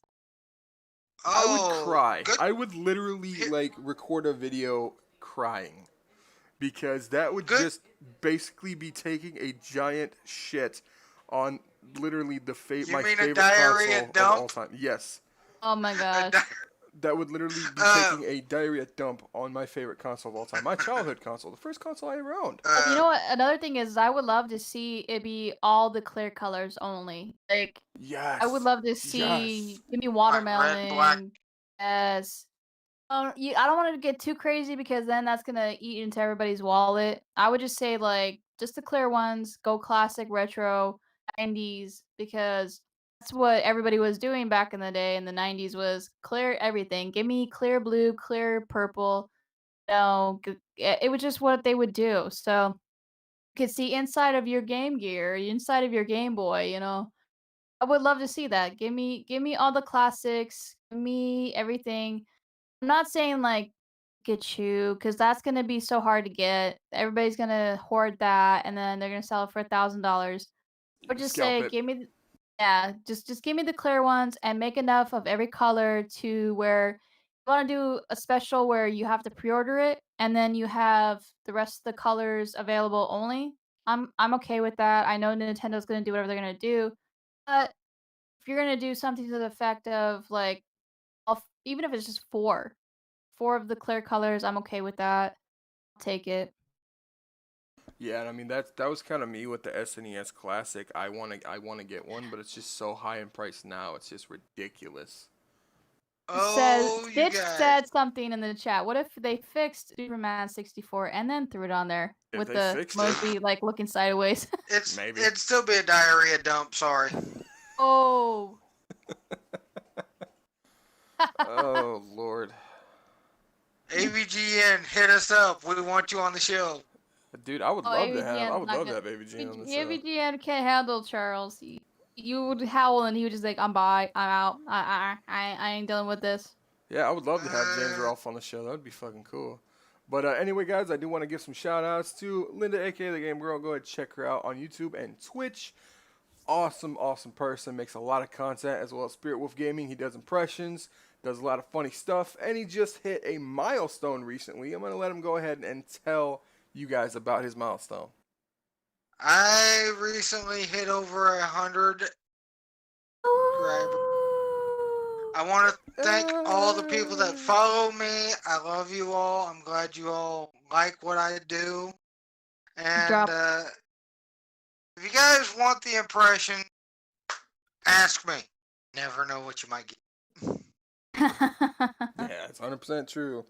I would cry. Good. I would literally like record a video crying because that would just basically be taking a giant shit on literally my favorite console of all time. Yes. Oh my gosh. That would literally be taking a diarrhea dump on my favorite console of all time. My childhood console. The first console I ever owned. You know what? Another thing is I would love to see it be all the clear colors only. Like, yes. I would love to see, give me watermelon. Red, black. Yes. I don't want to get too crazy because then that's going to eat into everybody's wallet. I would just say, like, just the clear ones, go classic, retro, 90s, because that's what everybody was doing back in the day in the 90s was clear everything. Give me clear blue, clear purple. It was just what they would do. So you could see inside of your Game Gear, inside of your Game Boy, I would love to see that. Give me all the classics. Give me everything. I'm not saying like get you because that's gonna be so hard to get. Everybody's gonna hoard that and then they're gonna sell it for $1,000. Or just Scalp say, it. give me Yeah, just give me the clear ones and make enough of every color to where you want to do a special where you have to pre-order it and then you have the rest of the colors available only. I'm okay with that. I know Nintendo's going to do whatever they're going to do, but if you're going to do something to the effect of like even if it's just four of the clear colors, I'm okay with that. I'll take it. Yeah, and I mean that was kind of me with the SNES Classic. I wanna get one, but it's just so high in price now. It's just ridiculous. Oh, you Stitch guys. said something in the chat. What if they fixed Superman 64 and then threw it on there If with they the fixed it, emoji like looking sideways? maybe. It'd still be a diarrhea dump, sorry. Oh. Oh Lord, AVGN, hit us up. We want you on the show. dude, I would Oh, love to have. I AVGN's would not love to gonna. have Baby Gene on the show. AVGN can't handle Charles. You would howl and he would just like, I'm by, I'm out. I ain't dealing with this. Yeah, I would love to have James Uh, Rolfe on the show. That would be fucking cool. But anyway, guys, I do want to give some shout outs to Linda, aka the Game Girl. Go ahead and check her out on YouTube and Twitch. Awesome person. Makes a lot of content, as well as Spirit Wolf Gaming. He does impressions, does a lot of funny stuff, and he just hit a milestone recently. I'm going to let him go ahead and tell you guys about his milestone. I recently hit over 100 subscribers. I want to thank all the people that follow me. I love you all. I'm glad you all like what I do. And Drop. if you guys want the impression, ask me. Never know what you might get. Yeah, it's 100% true.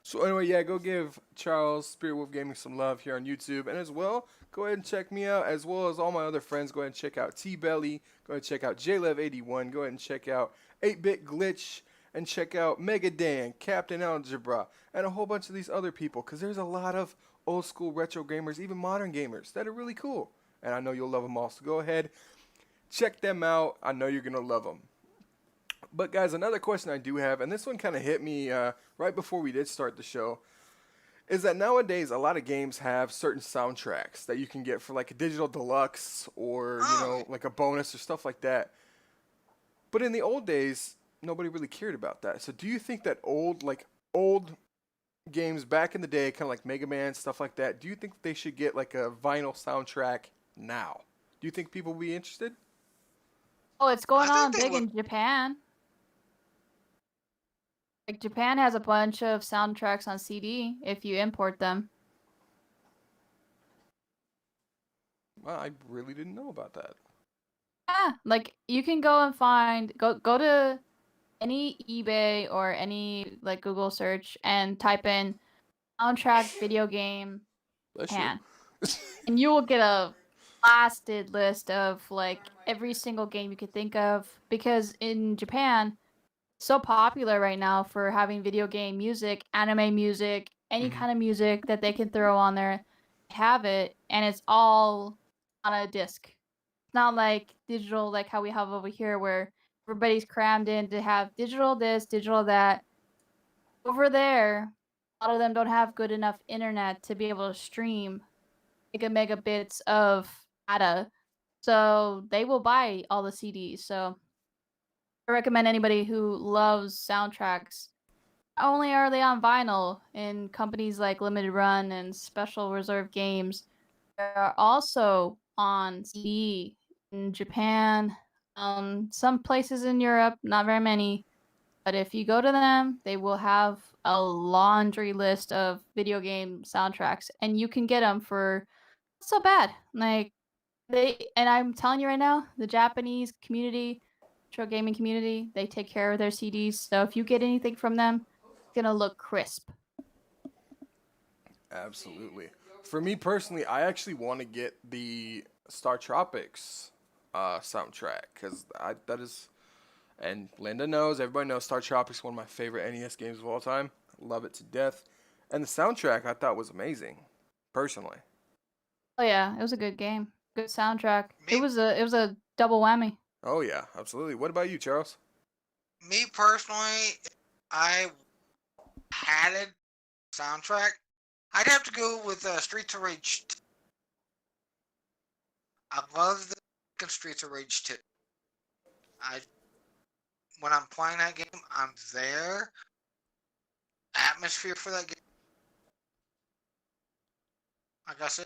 So anyway, yeah, go give Charles Spirit Wolf Gaming some love here on YouTube, and as well, go ahead and check me out, as well as all my other friends. Go ahead and check out T-Belly, go ahead and check out JLev81, go ahead and check out 8-Bit Glitch, and check out Mega Dan, Captain Algebra, and a whole bunch of these other people, because there's a lot of old school retro gamers, even modern gamers, that are really cool, and I know you'll love them all. So go ahead, check them out. I know you're gonna love them. But guys, another question I do have, and this one kind of hit me right before we did start the show, is that nowadays a lot of games have certain soundtracks that you can get for like a digital deluxe or like a bonus or stuff like that. But in the old days, nobody really cared about that. So do you think that old games back in the day, kind of like Mega Man, stuff like that, do you think they should get like a vinyl soundtrack now? Do you think people will be interested? Oh, it's going I on think they big in Japan. Like Japan has a bunch of soundtracks on CD if you import them. Well, I really didn't know about that. Yeah, like you can go and go to any eBay or any like Google search and type in soundtrack video game Bless you. Japan. And you will get a blasted list of like every single game you could think of because in Japan so popular right now for having video game music, anime music, any kind of music that they can throw on there, have it, and it's all on a disc. It's not like digital, like how we have over here, where everybody's crammed in to have digital this, digital that. Over there, a lot of them don't have good enough internet to be able to stream megabits of data, so they will buy all the CDs. So I recommend anybody who loves soundtracks. Not only are they on vinyl in companies like Limited Run and Special Reserve Games, they are also on CD in Japan, some places in Europe, not very many. But if you go to them, they will have a laundry list of video game soundtracks, and you can get them for not so bad. Like and I'm telling you right now, the Japanese community, retro gaming community, they take care of their CDs. So if you get anything from them, it's gonna look crisp. Absolutely. For me personally, I actually want to get the Star Tropics soundtrack because that is, and Linda knows, everybody knows Star Tropics is one of my favorite NES games of all time. Love it to death, and the soundtrack I thought was amazing, personally. Oh yeah, it was a good game, good soundtrack. Me, It was a double whammy. Oh yeah, absolutely. What about you, Charles? me personally, I had a soundtrack. I'd have to go with Streets of Rage. I love the Streets of Rage 2. When I'm playing that game, I'm there. Atmosphere for that game. Like I said,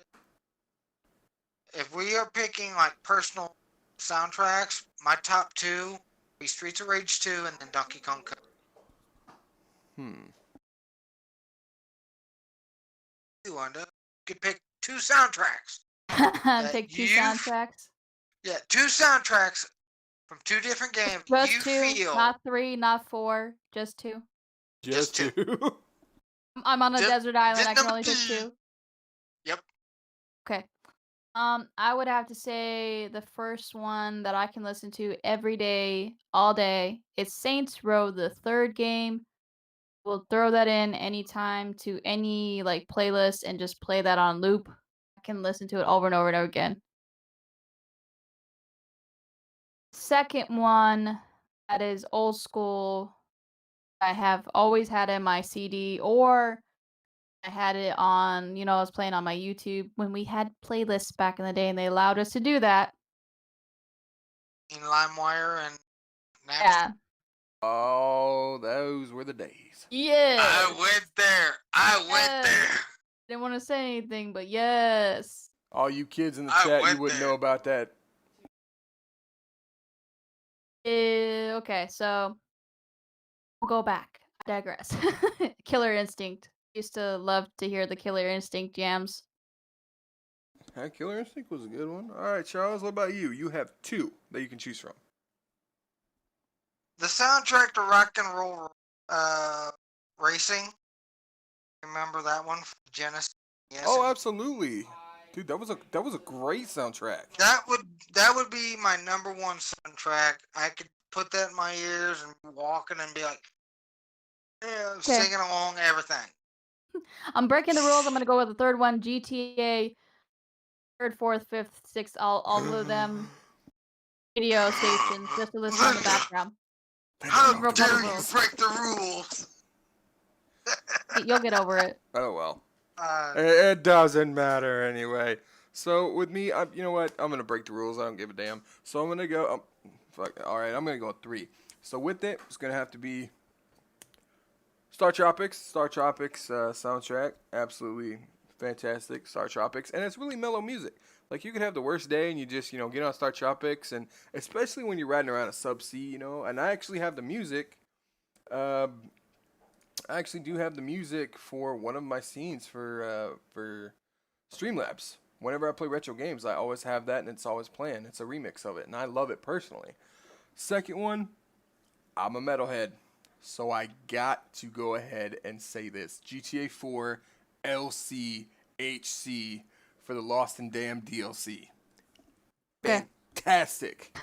if we are picking like personal soundtracks, my top two would be Streets of Rage 2 and then Donkey Kong Country. Wanda, you could pick two soundtracks. Take two soundtracks. Yeah, two soundtracks from two different games. Just you two, feel not three, not four, just two. Just two. I'm on a desert island. just I can number only pick two. two. Yep. Okay. I would have to say the first one that I can listen to every day, all day, is Saints Row, the third game. We'll throw that in anytime to any like playlist and just play that on loop. I can listen to it over and over and over again. Second one that is old school. I have always had in my CD, or I had it on, I was playing on my YouTube when we had playlists back in the day and they allowed us to do that. In LimeWire and Napster. Yeah. Oh, those were the days. Yeah. I went there. Didn't want to say anything, but yes. All you kids in the I chat, you went wouldn't there. know about that. Okay, so we'll go back. I digress. Killer Instinct. Used to love to hear the Killer Instinct jams. Killer Instinct was a good one. All right, Charles, what about you? You have two that you can choose from. The soundtrack to Rock and Roll Racing. Remember that one from Genesis? Yes. Oh, absolutely. Dude, that was a great soundtrack. That would be my number one soundtrack. I could put that in my ears and be walking and be like, singing along everything. I'm breaking the rules. I'm gonna go with the third one. GTA. Third, fourth, fifth, sixth. I'll load them. Radio stations just to listen in the background. How Broke all the dare you rules. break the rules? You'll get over it. Oh well. It doesn't matter anyway. So with me, you know what? I'm gonna break the rules. I don't give a damn. So I'm gonna go. All right, I'm gonna go with 3. So with it, it's gonna have to be Star Tropics. Star Tropics soundtrack, absolutely fantastic. Star Tropics, and it's really mellow music. Like you could have the worst day and you just get on Star Tropics, and especially when you're riding around a subsea, And I actually have the music. I actually do have the music for one of my scenes for Streamlabs. Whenever I play retro games, I always have that, and it's always playing. It's a remix of it, and I love it personally. Second one, I'm a metalhead, so I got to go ahead and say this. GTA 4 LCHC for the Lost and Damned DLC. Fantastic.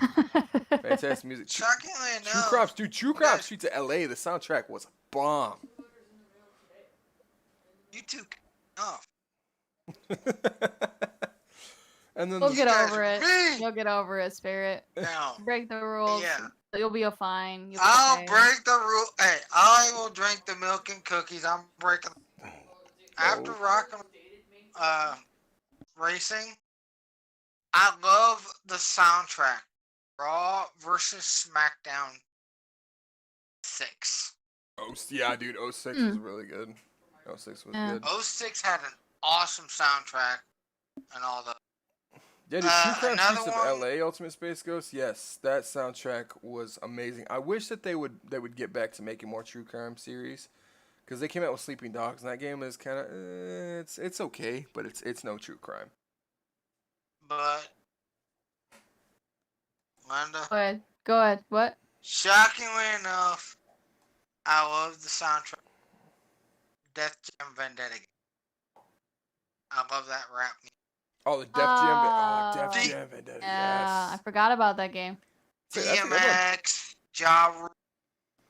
Fantastic music. Shockingly enough. True Crops, dude. True Crops Streets of LA, the soundtrack was a bomb. You two off. And then You'll get guys over it. mean. You'll get over it, Spirit. No. Break the rules. Yeah. You'll be fine. You'll be I'll okay. break the rule. Hey, I will drink the milk and cookies. I'm breaking. After rocking racing, I love the soundtrack. Raw versus SmackDown 6. Oh, yeah, dude. 06 was really good. 06 was good. 06 had an awesome soundtrack and all the. Yeah, dude. True Crime another Streets one- of LA, Ultimate Space Ghost. Yes, that soundtrack was amazing. I wish that they would get back to making more true crime series, because they came out with Sleeping Dogs, and that game is kind of it's okay, but it's no true crime. But Linda, Go ahead. What? shockingly enough, I love the soundtrack. Death Jam Vendetta. I love that rap music. Oh, the Def Jam. Def D- Jam Vendetta. Yeah, I Yes. forgot about that game. That's a good one. DMX, Ja Rule,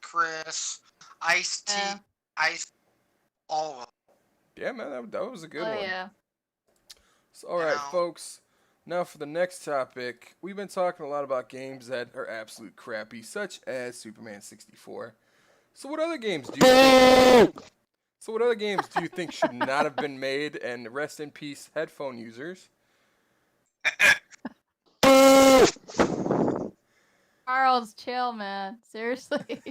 Chris, Ice-T, Yeah. Ice, all of them. Yeah, man, that was a good Oh one. yeah. So, all right, Now- folks. Now for the next topic, we've been talking a lot about games that are absolute crappy, such as Superman 64. So what other games do you think? So what other games do you think should not have been made? And rest in peace, headphone users. Charles, chill, man. Seriously.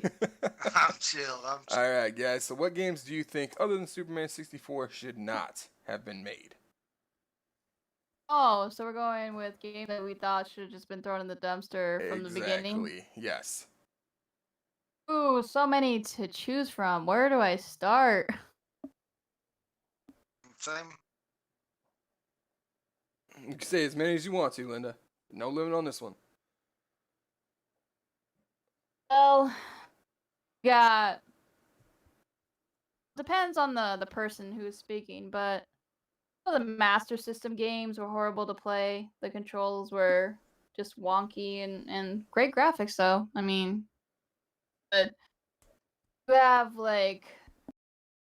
I'm chill. I'm chill. All right, guys. So, what games do you think, other than Superman 64, should not have been made? Oh, so we're going with games that we thought should have just been thrown in the dumpster from the beginning. Exactly. Yes. Ooh, so many to choose from. Where do I start? Same. You can say as many as you want to, Linda. No limit on this one. Well, yeah. Depends on the person who's speaking, but the Master System games were horrible to play. The controls were just wonky and great graphics though. I mean, but you have like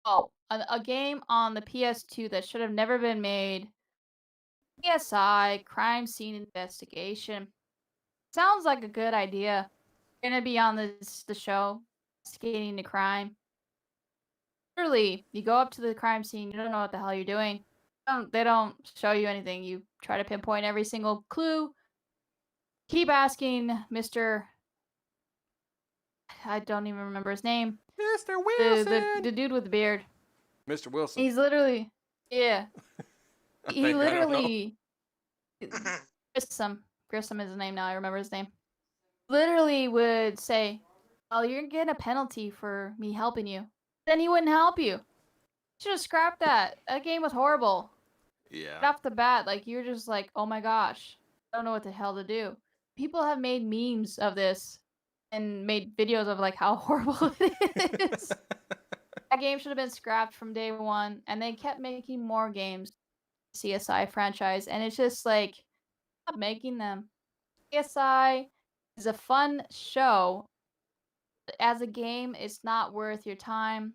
a game on the PS2 that should have never been made. PSI Crime Scene Investigation. Sounds like a good idea. Gonna be on the show, investigating the crime. Literally, you go up to the crime scene, you don't know what the hell you're doing. They don't show you anything. You try to pinpoint every single clue. Keep asking Mr. I don't even remember his name. Mr. Wilson. The dude with the beard. Mr. Wilson. He's literally, yeah. I He think I don't know. literally, Grissom is his name now. I remember his name. Literally would say, "Oh, you're getting a penalty for me helping you." Then he wouldn't help you. Should have scrapped that. That game was horrible. Yeah. Right off the bat, like you're just like, oh my gosh, I don't know what the hell to do. People have made memes of this and made videos of like how horrible it is. That game should have been scrapped from day one, and they kept making more games. CSI franchise, and it's just like, stop making them. CSI is a fun show. As a game, it's not worth your time.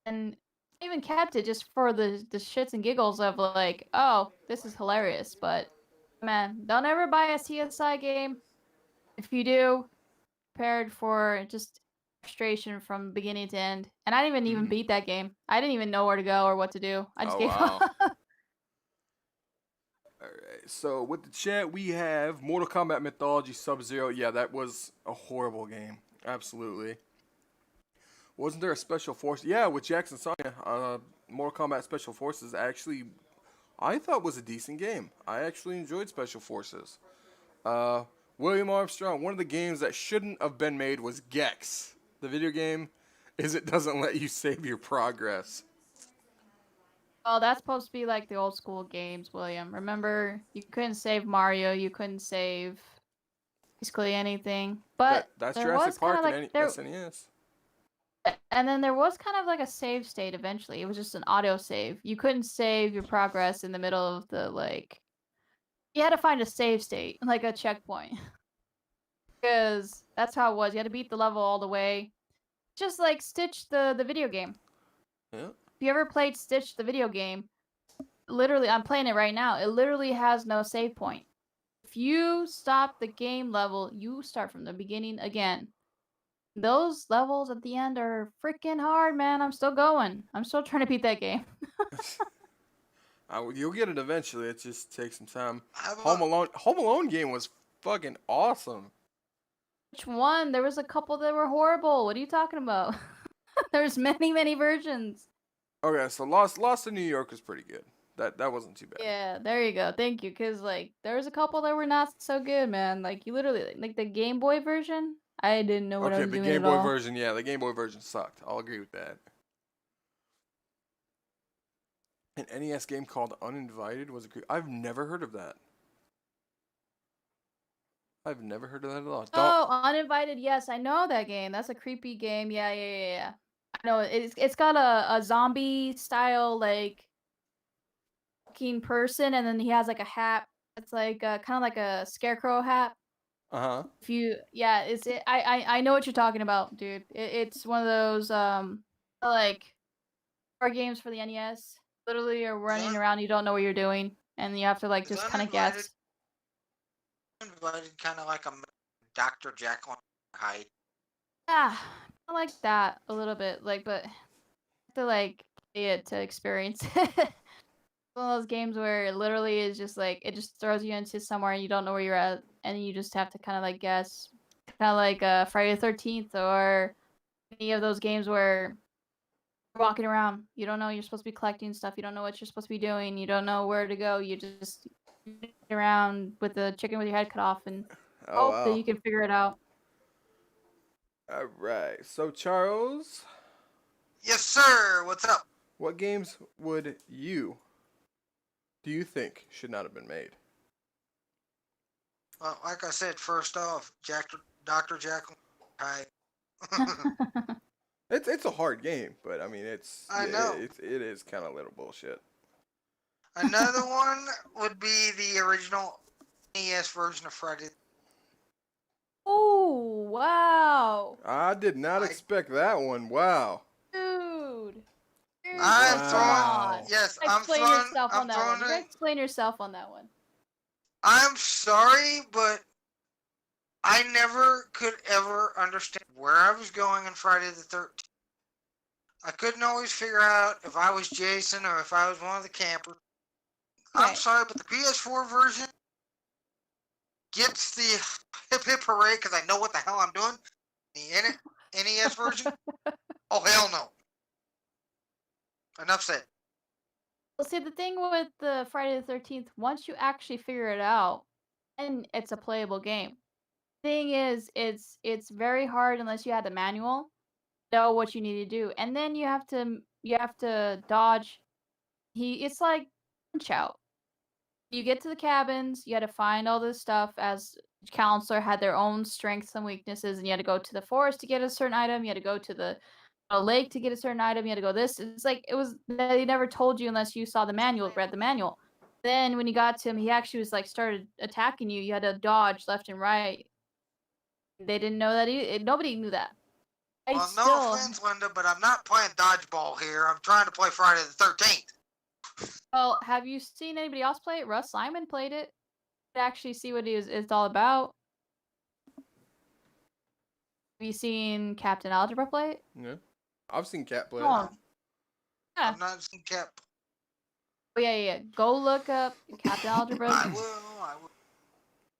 And I even kept it just for the shits and giggles of like, oh, this is hilarious. But man, don't ever buy a CSI game. If you do, prepared for just frustration from beginning to end. And I didn't even beat that game. I didn't even know where to go or what to do. I just gave up. Alright, so with the chat we have Mortal Kombat Mythology Sub-Zero. Yeah, that was a horrible game. Absolutely. Wasn't there a Special Force? Yeah, with Jackson Sonya, Mortal Kombat Special Forces actually, I thought was a decent game. I actually enjoyed Special Forces. William Armstrong, one of the games that shouldn't have been made was Gex. The video game is it doesn't let you save your progress. Oh, that's supposed to be like the old school games, William. Remember, you couldn't save Mario, you couldn't save basically anything. But That's there Jurassic was kind Park of and like there, SNES. and then there was kind of like a save state eventually. It was just an auto save. You couldn't save your progress in the middle of the like. You had to find a save state, like a checkpoint, because that's how it was. You had to beat the level all the way, just like Stitch the video game. Yeah. If you ever played Stitch the video game, literally, I'm playing it right now. It literally has no save point. If you stop the game level, you start from the beginning again. Those levels at the end are freaking hard, man. I'm still going. I'm still trying to beat that game. You'll get it eventually. It just takes some time. How about- Home Alone game was fucking awesome. Which one? There was a couple that were horrible. What are you talking about? There's many versions. Okay, so Lost in New York was pretty good. That wasn't too bad. Yeah, there you go. Thank you. Cause like there was a couple that were not so good, man. Like you literally like the Game Boy version. I didn't know what I Okay, was the doing Game at Boy all. version, yeah, the Game Boy version sucked. I'll agree with that. An NES game called Uninvited was a good. I've never heard of that. I've never heard of that at all. Oh, Uninvited. Yes, I know that game. That's a creepy game. Yeah. I know it's got a zombie style like looking person, and then he has like a hat. It's like kind of like a scarecrow hat. Uh-huh. If you, yeah, it's it. I know what you're talking about, dude. It's one of those like card games for the NES. Literally, you're running around, you don't know what you're doing, and you have to like Is just kind of guess. Uninvited, kind of like a Dr. Jekyll and Hyde. Yeah, I like that a little bit, like, but you have to like play it to experience it. One of those games where it literally is just like it just throws you into somewhere and you don't know where you're at, and you just have to kind of like guess. Kind of like Friday the 13th or any of those games where you're walking around. You don't know you're supposed to be collecting stuff. You don't know what you're supposed to be doing. You don't know where to go. You just around with the chicken with your head cut off and Oh, hope that wow. you can figure it out. All right. So, Charles, Yes, sir. What's up? what games do you think should not have been made? Well, like I said, first off, Dr. Jekyll. Hi. It's a hard game, but I mean, I know. it is kind of little bullshit. Another one would be the original NES version of Friday. Oh, wow. I did not expect that one. Wow. Dude. I'm Wow. throwing. Yes, Explain I'm yourself throwing. on that one. You gotta explain yourself on that one. I'm sorry, but I never could ever understand where I was going in Friday the 13th. I couldn't always figure out if I was Jason or if I was one of the campers. I'm Right. sorry, but the PS4 version gets the hip hip hooray because I know what the hell I'm doing. The NES version? Oh, hell no. Enough said. Well, see, the thing with the Friday the 13th, once you actually figure it out, then it's a playable game. Thing is, it's very hard unless you have the manual, know what you need to do, and then you have to dodge. It's like Punch Out. You get to the cabins, you had to find all this stuff as each counselor had their own strengths and weaknesses, and you had to go to the forest to get a certain item, you had to go to the lake to get a certain item, you had to go this. It's like they never told you unless you saw the manual, read the manual. Then when you got to him, he actually was like started attacking you. You had to dodge left and right. They didn't know that nobody knew that. Well, no offense, Linda, but I'm not playing dodgeball here. I'm trying to play Friday the 13th. Well, have you seen anybody else play it? Russ Simon played it. To actually see what it's all about. Have you seen Captain Algebra play it? Yeah. I've seen Cat play. Oh, yeah. I'm not seen Cap. Oh, yeah. Go look up Captain Algebra. I will.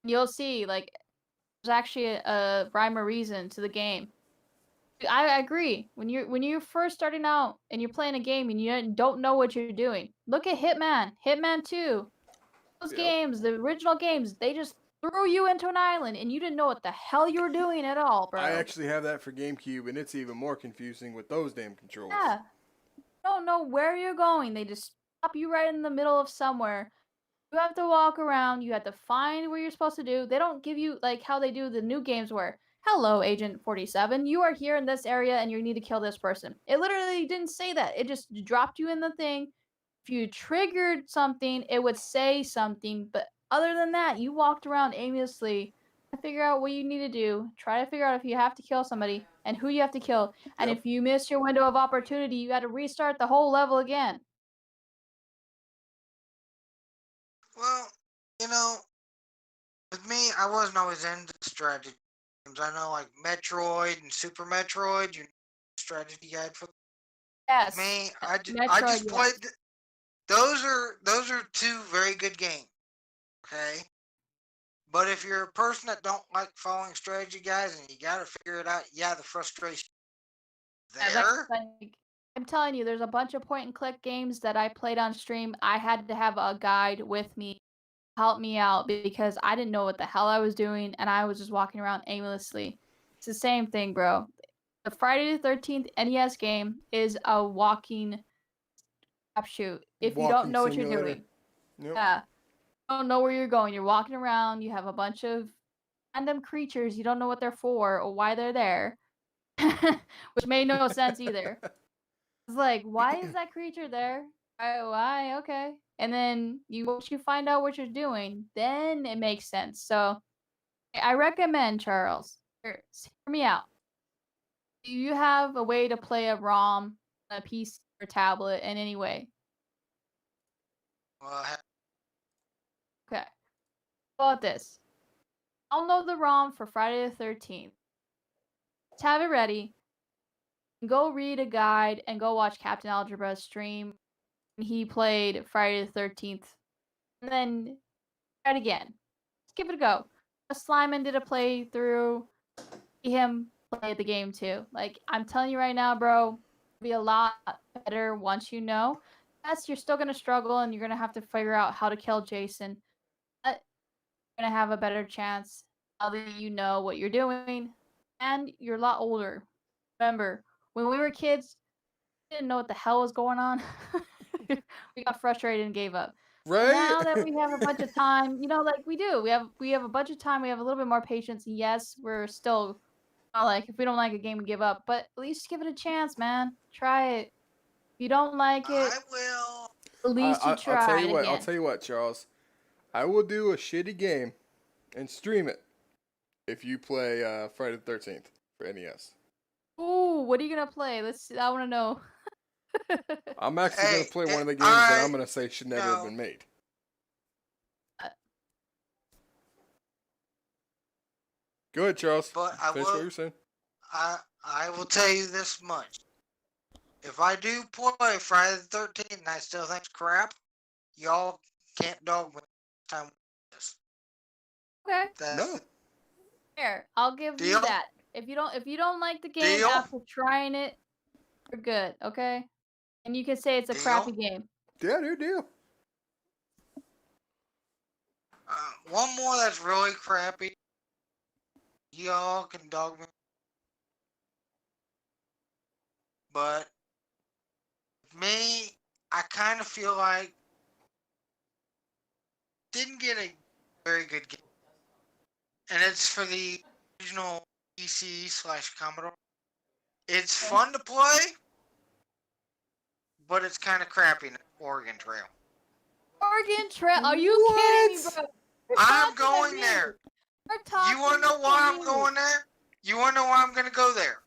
You'll see, like, there's actually a rhyme or reason to the game. I agree. When you're first starting out and you're playing a game and you don't know what you're doing, look at Hitman, Hitman 2. Those games, the original games, they just threw you into an island and you didn't know what the hell you were doing at all, bro. I actually have that for GameCube, and it's even more confusing with those damn controls. Yeah. You don't know where you're going. They just stop you right in the middle of somewhere. You have to walk around. You have to find where you're supposed to do. They don't give you, like, how they do the new games where, hello, Agent 47, you are here in this area and you need to kill this person. It literally didn't say that. It just dropped you in the thing. If you triggered something, it would say something. But other than that, you walked around aimlessly to figure out what you need to do. Try to figure out if you have to kill somebody and who you have to kill. And if you miss your window of opportunity, you got to restart the whole level again. Well, with me, I wasn't always into strategy games. I know, like Metroid and Super Metroid, you know, strategy guide for Yes. me. I just Metroid, played. Those are two very good games. Okay. But if you're a person that don't like following strategy guides and you gotta figure it out, yeah, the frustration there. I'm telling you, there's a bunch of point and click games that I played on stream. I had to have a guide with me, help me out because I didn't know what the hell I was doing and I was just walking around aimlessly. It's the same thing, bro. The Friday the 13th NES game is a walking crapshoot. If you don't know what you're doing. Yep. Yeah. You don't know where you're going. You're walking around. You have a bunch of random creatures. You don't know what they're for or why they're there. Which made no sense either. It's like, why is that creature there? Why? Okay. And then once you find out what you're doing, then it makes sense. So I recommend, Charles, hear me out. Do you have a way to play a ROM on a PC or tablet in any way? Well, Okay. How about this? Download the ROM for Friday the 13th. Let's have it ready. Go read a guide and go watch Captain Algebra's stream. He played Friday the 13th. And then try it again. Let's give it a go. Sliman did a playthrough. him play the game too. Like, I'm telling you right now, bro, it'll be a lot better once you know. Yes, you're still gonna struggle and you're gonna have to figure out how to kill Jason, but you're gonna have a better chance now that you know what you're doing and you're a lot older. Remember, when we were kids, we didn't know what the hell was going on. We got frustrated and gave up. Right? Now that we have a bunch of time, like we do, we have a bunch of time, we have a little bit more patience. Yes, we're still not like if we don't like a game, we give up. But at least give it a chance, man. Try it. If you don't like it, I will. at least you I'll tell tried you what. I'll again. tell you what, Charles. I will do a shitty game and stream it if you play Friday the 13th for NES. Ooh, what are you gonna play? Let's see. I want to know. I'm actually Hey, going to play one of the it- games that I I'm going to say should never have know. been made. Go ahead, Charles. But I Finish what will. you're saying. I will tell you this much. If I do play Friday the 13th and I still think it's crap, y'all can't dog me next time with this. Okay, That's No. the fair. I'll give you deal. that. If you don't like the game Deal. after trying it, you're good. Okay, and you can say it's a Deal. crappy game. Yeah, dude, deal. One more that's really crappy. Y'all can dog me. But me, I kind of feel like didn't get a very good game. And it's for the original PC/Commodore. It's fun to play, but it's kind of crappy in Oregon Trail. Oregon Trail? Are you kidding me, What? bro? You're I'm talking to going me. there. You're talking You want to know why I'm me. going there? You want to know why I'm going to go there?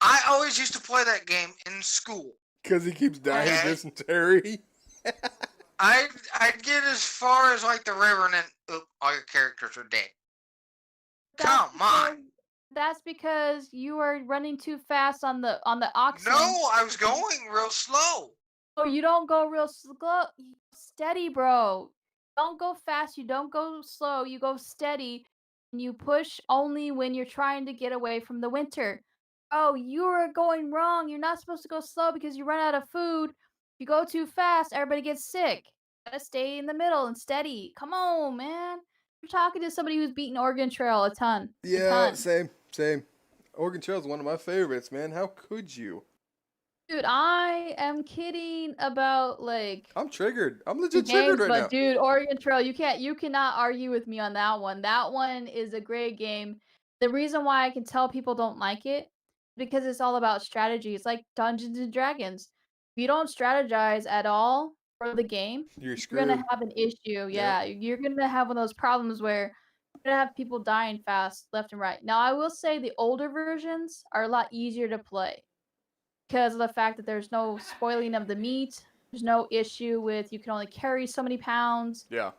I always used to play that game in school. Because he keeps dying of Okay. dysentery. I'd get as far as like the river and then all your characters are dead. Come on. That's because you are running too fast on the oxen. No, I was going real slow. Oh, you don't go real slow. Steady, bro. Don't go fast. You don't go slow. You go steady. And you push only when you're trying to get away from the winter. Oh, you are going wrong. You're not supposed to go slow because you run out of food. If you go too fast, everybody gets sick. You gotta stay in the middle and steady. Come on, man. You're talking to somebody who's beaten Oregon Trail a ton. Yeah, same. Oregon Trail is one of my favorites, man. How could you? Dude, I am kidding about like I'm triggered. I'm the legit triggered games, right but now. dude, Oregon Trail, you cannot argue with me on that one. That one is a great game. The reason why I can tell people don't like it because it's all about strategy. It's like Dungeons and Dragons. If you don't strategize at all for the game, You're you're gonna screwed. have an issue. Yeah, you're gonna have one of those problems where you're gonna have people dying fast left and right. Now, I will say the older versions are a lot easier to play because of the fact that there's no spoiling of the meat. There's no issue with you can only carry so many pounds. Yeah. If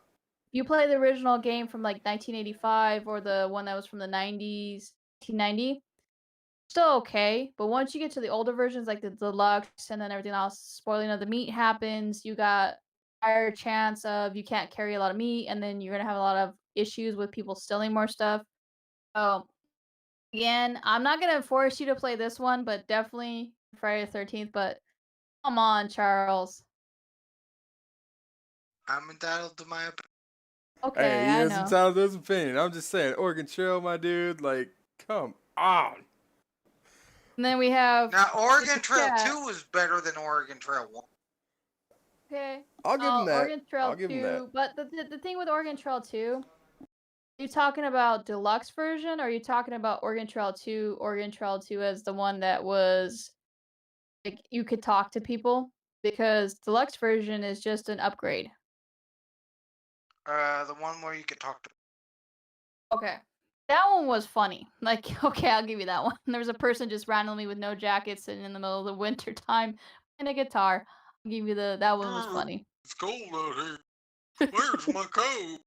you play the original game from like 1985 or the one that was from the 90s, 1990, still okay. But once you get to the older versions, like the deluxe and then everything else, spoiling of the meat happens. You got higher chance of you can't carry a lot of meat, and then you're gonna have a lot of issues with people stealing more stuff. So again, I'm not gonna force you to play this one, but definitely Friday the 13th. But come on, Charles. I'm entitled to my opinion. Okay, Hey, he I has know. entitled to his opinion. I'm just saying, Oregon Trail, my dude. Like, come on. And then we have Now, Oregon Trail Yeah. 2 was better than Oregon Trail 1. okay. I'll give him that. Oregon Trail I'll give him 2. that. But the thing with Oregon Trail 2, are you talking about deluxe version or are you talking about Oregon Trail 2 as the one that was like you could talk to people? Because deluxe version is just an upgrade. The one where you could talk to. Okay. That one was funny. Like, okay, I'll give you that one. There was a person just randomly with no jacket sitting in the middle of the winter time and a guitar. I'll give you that one was funny. It's cold out here. Where's my coat?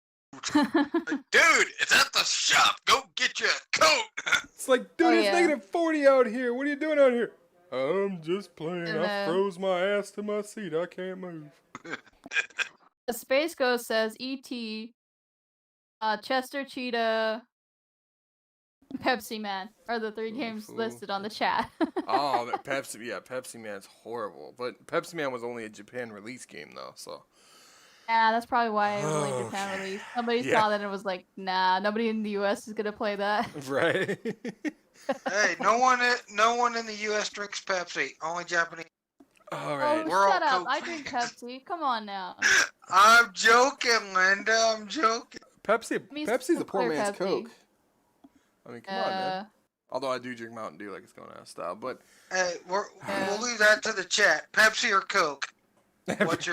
Dude, it's at the shop. Go get you a coat. It's like, dude, Oh, it's yeah. negative 40 out here. What are you doing out here? I'm just playing. I And, froze my ass to my seat. I can't move. The Space Ghost says E.T., Chester Cheetah, Pepsi Man are the 3 games Fool. listed on the chat. Oh, but Pepsi Man's horrible. But Pepsi Man was only a Japan release game though, so. Yeah, that's probably why it was only Japan Okay. release. Somebody Yeah. saw that and was like, nah, nobody in the US is gonna play that. Right. Hey, no one in the U.S. drinks Pepsi. Only Japanese. All Oh, right. We're all shut up. Coke I drink fans. Pepsi. Come on now. I'm joking, Linda. I'm joking. Me Pepsi's a poor clear man's Pepsi. Coke. I mean, come on, man. Although I do drink Mountain Dew like it's going out of style, but Hey, we'll leave that to the chat. Pepsi or Coke? What's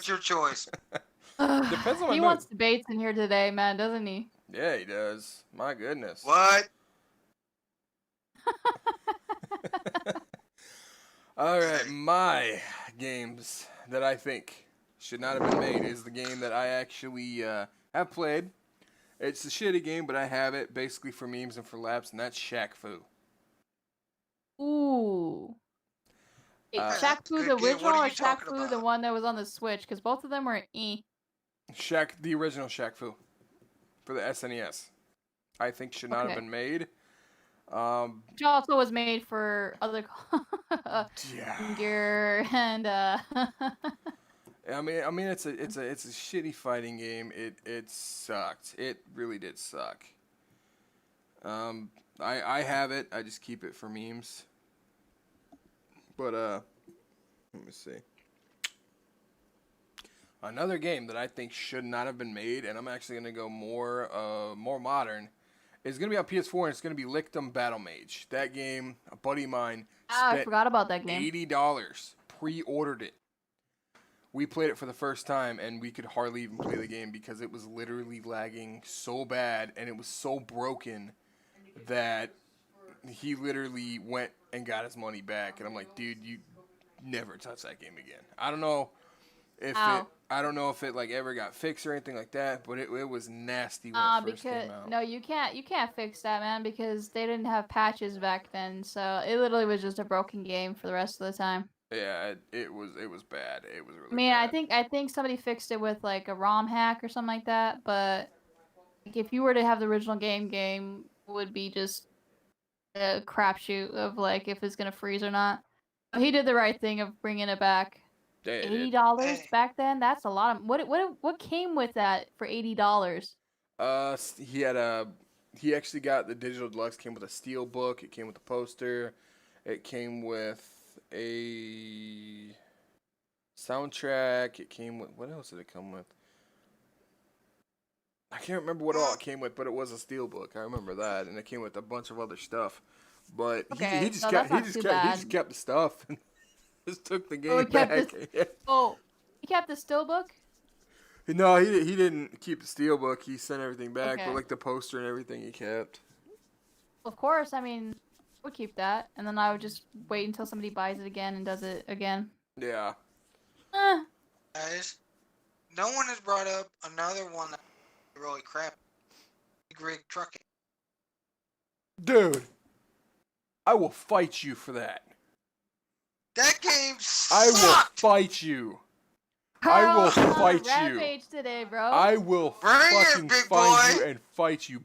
your choice? Depends on my He mood. wants debates in here today, man, doesn't he? Yeah, he does. My goodness. What? All right, my games that I think should not have been made is the game that I actually have played. It's a shitty game, but I have it basically for memes and for laps, and that's Shaq Fu. Ooh. Wait, Uh, Shaq Fu good the game. original What are or you Shaq talking Fu the about? one that was on the Switch? Because both of them were E. The original Shaq Fu for the SNES, I think should not have Okay. been made. Which also was made for other Yeah. gear and I mean, it's a shitty fighting game. It sucked. It really did suck. I have it. I just keep it for memes. But let me see. Another game that I think should not have been made, and I'm actually gonna go more modern, is gonna be on PS4, and it's gonna be Lictum Battle Mage. That game, a buddy of mine I spent forgot about that game. $80, pre-ordered it. We played it for the first time, and we could hardly even play the game because it was literally lagging so bad, and it was so broken that he literally went and got his money back. And I'm like, dude, you never touch that game again. I don't know if it like ever got fixed or anything like that, but it was nasty when it first came out. No, you can't fix that, man, because they didn't have patches back then. So it literally was just a broken game for the rest of the time. Yeah, it was bad. It was really I mean, bad. I think somebody fixed it with like a ROM hack or something like that. But like, if you were to have the original game would be just a crapshoot of like if it's gonna freeze or not. He did the right thing of bringing it back. Yeah, it did. $80 back then? That's a lot of what came with that for $80? He actually got the digital deluxe. Came with a steel book. It came with a poster. It came with a soundtrack. It came with, what else did it come with? I can't remember what all it came with, but it was a steel book. I remember that, and it came with a bunch of other stuff. But he just kept the stuff and just took the game back. Oh, he kept the steel book? No, he didn't keep the steel book. He sent everything back, Okay. but like the poster and everything he kept. Of course, I mean, I would keep that, and then I would just wait until somebody buys it again and does it again. Yeah. Guys, no one has brought up another one that really crap. Big rig trucking. Dude, I will fight you for that. That game sucked. I will fight you. I will fight you. Rampage today, bro. I will Bring it, fucking big find boy. you and fight you.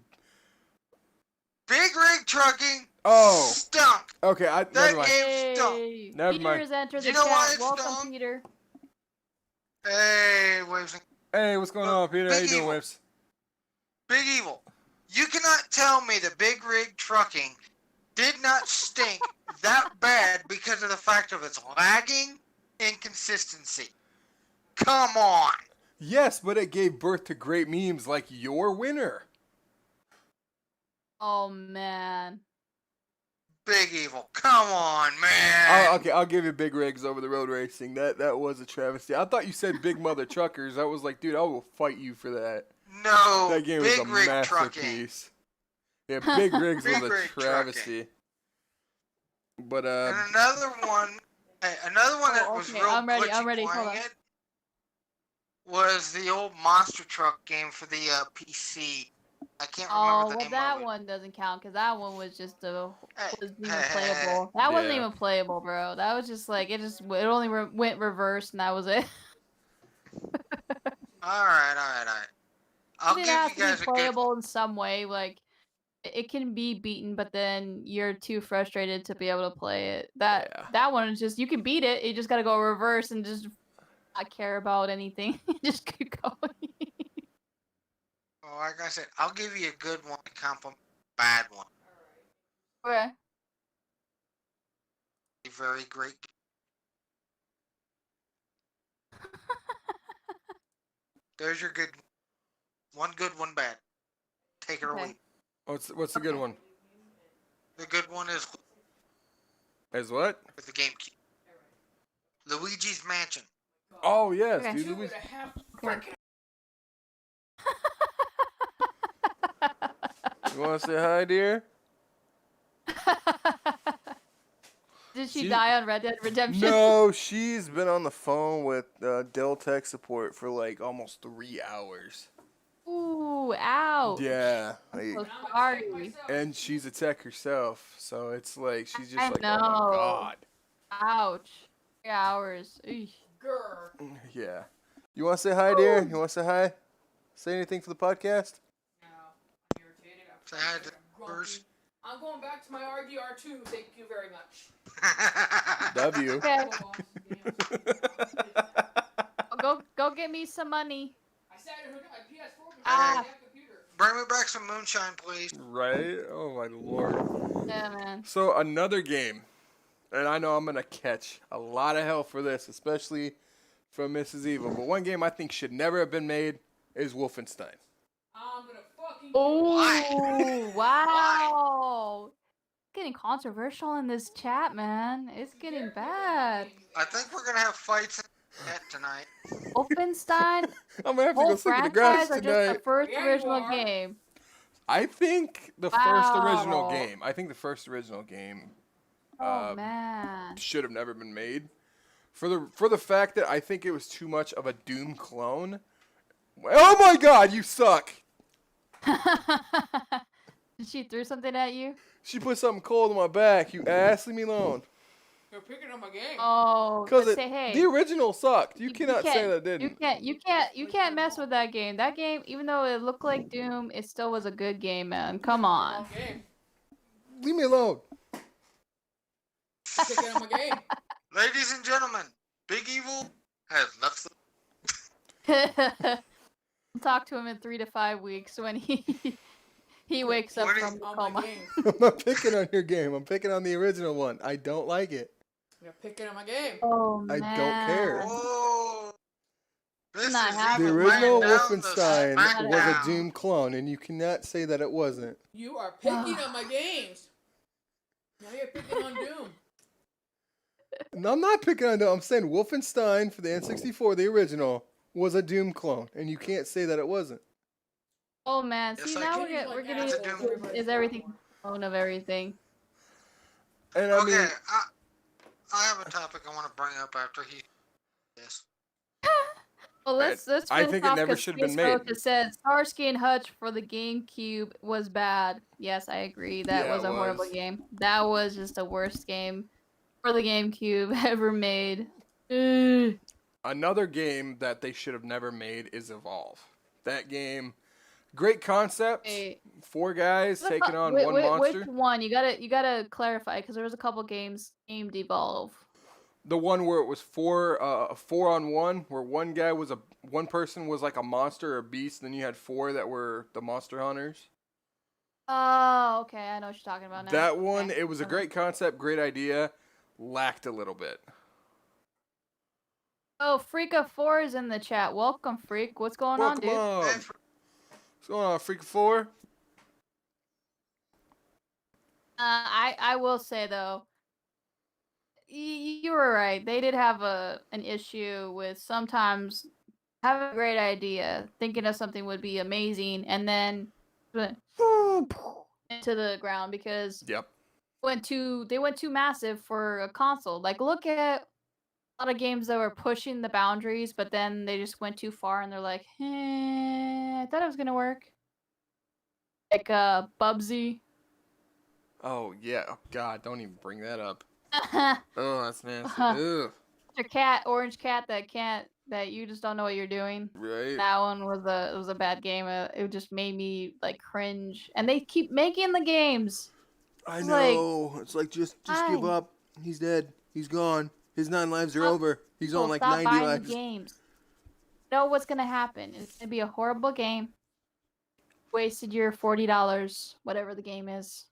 Big rig trucking. Oh. Stunk. Okay, That never mind. game stunk. Hey, Never Peter mind. has entered the You know why chat. it's Welcome, stunk? Peter. Hey, Waves. Hey, what's going on, Peter? How you doing, Evil. Whips? Big Evil. You cannot tell me the big rig trucking did not stink that bad because of the fact of its lagging inconsistency. Come on. Yes, but it gave birth to great memes like your winner. Oh man. Big Evil. Come on, man. Okay, I'll give you Big Rigs over the road racing. That was a travesty. I thought you said Big Mother Truckers. I was like, dude, I will fight you for that. No. That game big was a rig trucking. masterpiece. Yeah, Big Rigs was Big a rig travesty. But And another one that was okay, real I'm ready, glitchy I'm ready, hold playing on. it was the old monster truck game for the PC. I can't remember the name that of it. one doesn't count because that one was just wasn't even Hey, playable. That wasn't Yeah. even playable, bro. That was just like it only went reverse and that was it. Alright. I'll It give has you to guys be a good playable in some way, like it can be beaten, but then you're too frustrated to be able to play it. That Yeah. that one is just you can beat it. You just gotta go reverse and just not care about anything. Just keep going. Well, like I said, I'll give you a good one to compliment a bad one. Okay. A very great. There's your good. One good, one bad. Take it or Okay. leave. What's the good Okay. one? The good one is Is what? with the GameCube. Luigi's Mansion. Oh yes, Okay. dude. 2.5 Okay. You want to say hi, dear? Did she She- die on Red Dead Redemption? No, she's been on the phone with Dell Tech support for like almost 3 hours. Ooh, ouch. Yeah, I'm like, so sorry. and she's a tech herself, so it's like she's just I like, know. oh my god. Ouch. 3 hours. Eesh. Grr. Yeah. You want to say hi, dear? You want to say hi? Say anything for the podcast? No, I'm irritated. I'm Say hi to grumpy. first. I'm going back to my RDR2. Thank you very much. W. Okay. I Go get me some money. sat and hooked up my PS4 because Ah. I have a computer. Bring me back some moonshine, please. Right? Oh my lord. Yeah, man. So another game, and I know I'm gonna catch a lot of hell for this, especially from Mrs. Evil. But one game I think should never have been made is Wolfenstein. I'm gonna fucking. Oh, wow. Getting controversial in this chat, man. It's getting bad. I think we're gonna have fights in the net tonight. Wolfenstein, I'm gonna have to go whole sleep in the grass franchise, or just the tonight. first Yeah, you original are. game? I think the first original Wow. game. I think the first original game Oh, man. should have never been made. For the fact that I think it was too much of a Doom clone. Oh my god, you suck! Did she throw something at you? She put something cold on my back, you ass, leave me alone. You're picking on my game. Oh, Because but say hey. the original sucked. You cannot say can't- that it You didn't. you can't mess with that game. That game, even though it looked like Doom, it still was a good game, man. Come on. Wrong game. Leave me alone. Picking on my game. Ladies and gentlemen, Big Evil has left the. I'll talk to him in 3 to 5 weeks when he wakes up What is- from the On my coma. game. I'm not picking on your game. I'm picking on the original one. I don't like it. You're picking on my game. Oh I man. don't care. Whoa! This Not is happening. The even original laying down the Wolfenstein was a smackdown. Doom clone, and you cannot say that it wasn't. You are picking on my games. Now you're picking on Doom. No, I'm not picking on Doom. I'm saying Wolfenstein for the N64, the original, was a Doom clone, and you can't say that it wasn't. Oh man. Yes, See I now can. we're getting It's a Doom. is everything own of everything. And I Okay, mean, I have a topic I want to bring up after he. This. Well, let's I finish think it off never 'cause should have been Space made. Ghost has said Starsky and Hutch for the GameCube was bad. Yes, I agree. That Yeah, was it a horrible was. game. That was just the worst game for the GameCube ever made. Ugh. another game that they should have never made is Evolve. That game, great concept. Wait. 4 guys taking on Wait, one wait, monster. Which one? You gotta clarify because there was a couple games named Evolve. The one where it was 4-on-1, where one person was like a monster or a beast, and then you had 4 that were the monster hunters. Oh, okay. I know what you're talking about now. That one, Okay. it was a great concept, great idea, lacked a little bit. Oh, Freaka4 is in the chat. Welcome, Freak. What's going on, Welcome dude? on. What's going on, Freak 4? I will say though, you were right. They did have an issue with sometimes having a great idea, thinking of something would be amazing, and then went into the ground because Yep. they went too massive for a console. Like look at a lot of games that were pushing the boundaries, but then they just went too far, and they're like, I thought it was gonna work. Like Bubsy. Oh, yeah. Oh, God, don't even bring that up. Your Oh, that's nasty. Ugh. orange cat that can't that you just don't know what you're doing. Right. That one was a bad game. It just made me like cringe. And they keep making the games. I It's like, know. It's like just give why? up. He's dead. He's gone. His 9 lives are Stop- over. He's on People, like stop 90 buying lives. the games. You know what's gonna happen? It's gonna be a horrible game. Wasted your $40, whatever the game is.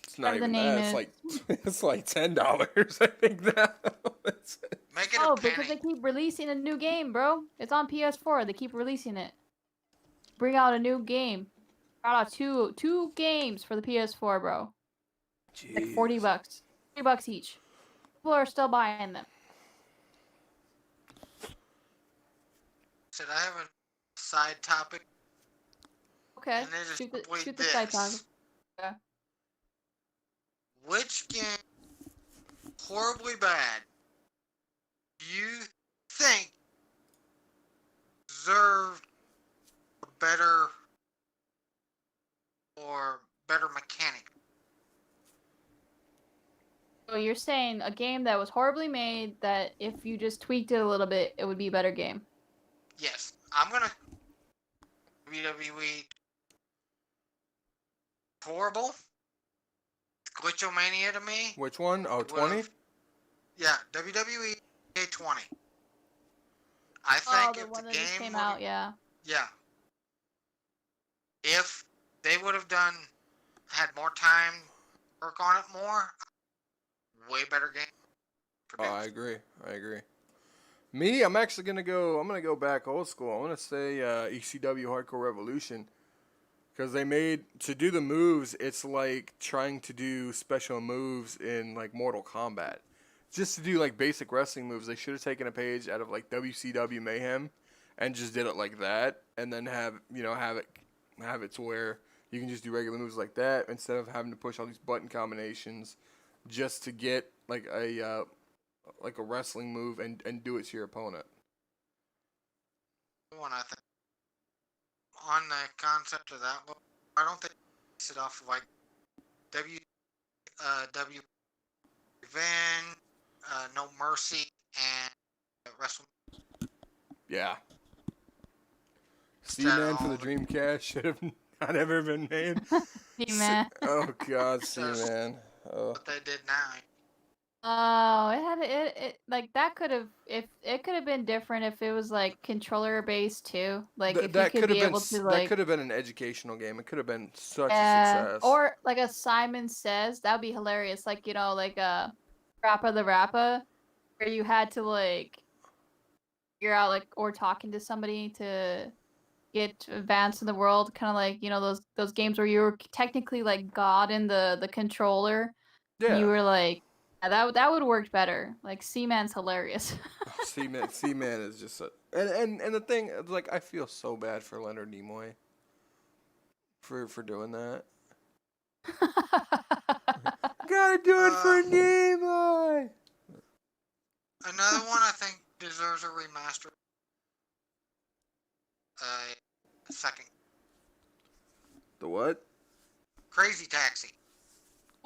It's not Whatever the even name that. It's is. like it's like $10. I think that. Make it Oh, a because penny. they keep releasing a new game, bro. It's on PS4. They keep releasing it. Bring out a new game. Brought out two games for the PS4, bro. Like Jeez. $40. $40 each. People are still buying them. Said I have a side topic. Okay. And it is Shoot simply the side this. topic. Yeah. Which game, horribly bad, do you think deserved a better mechanic? So you're saying a game that was horribly made that if you just tweaked it a little bit, it would be a better game. Yes, I'm gonna WWE horrible. Glitchomania to me. Which one? Oh, It 20? would've- Yeah, WWE 20. I Oh, think the if one the that just game came would've- out, yeah. Yeah. If they would have had more time, work on it more, way better game. Oh, I agree. I agree. Me, I'm actually gonna go back old school. I'm gonna say ECW Hardcore Revolution, because they made to do the moves. It's like trying to do special moves in like Mortal Kombat. Just to do like basic wrestling moves, they should have taken a page out of like WCW Mayhem, and just did it like that, and then have it to where you can just do regular moves like that instead of having to push all these button combinations just to get like a wrestling move and do it to your opponent. One, I think. On the concept of that, I don't think it's it off of like W Revenge, No Mercy, and Wrestle. Yeah. Instead C-Man of for all the the- Dreamcast should have not ever been made. Man. Oh God, C-Man. Oh. What they did now. Oh, it like that could have if it could have been different if it was like controller based too. Like if you That could could have be been able to that like could have been an educational game. It could have been such a success. or like a Simon Says, that'd be hilarious. Like, you know, like a Rappa the Rappa, where you had to like figure out like or talking to somebody to get advanced in the world, kind of like, you know, those games where you were technically like God in the controller. Yeah. You were like, yeah, that would work better. Like Seaman's hilarious. Oh, C-Man is just a and the thing is, like, I feel so bad for Leonard Nimoy for doing that. Gotta do it for Nimoy. Another one I think deserves a remaster. Second. The what? Crazy Taxi.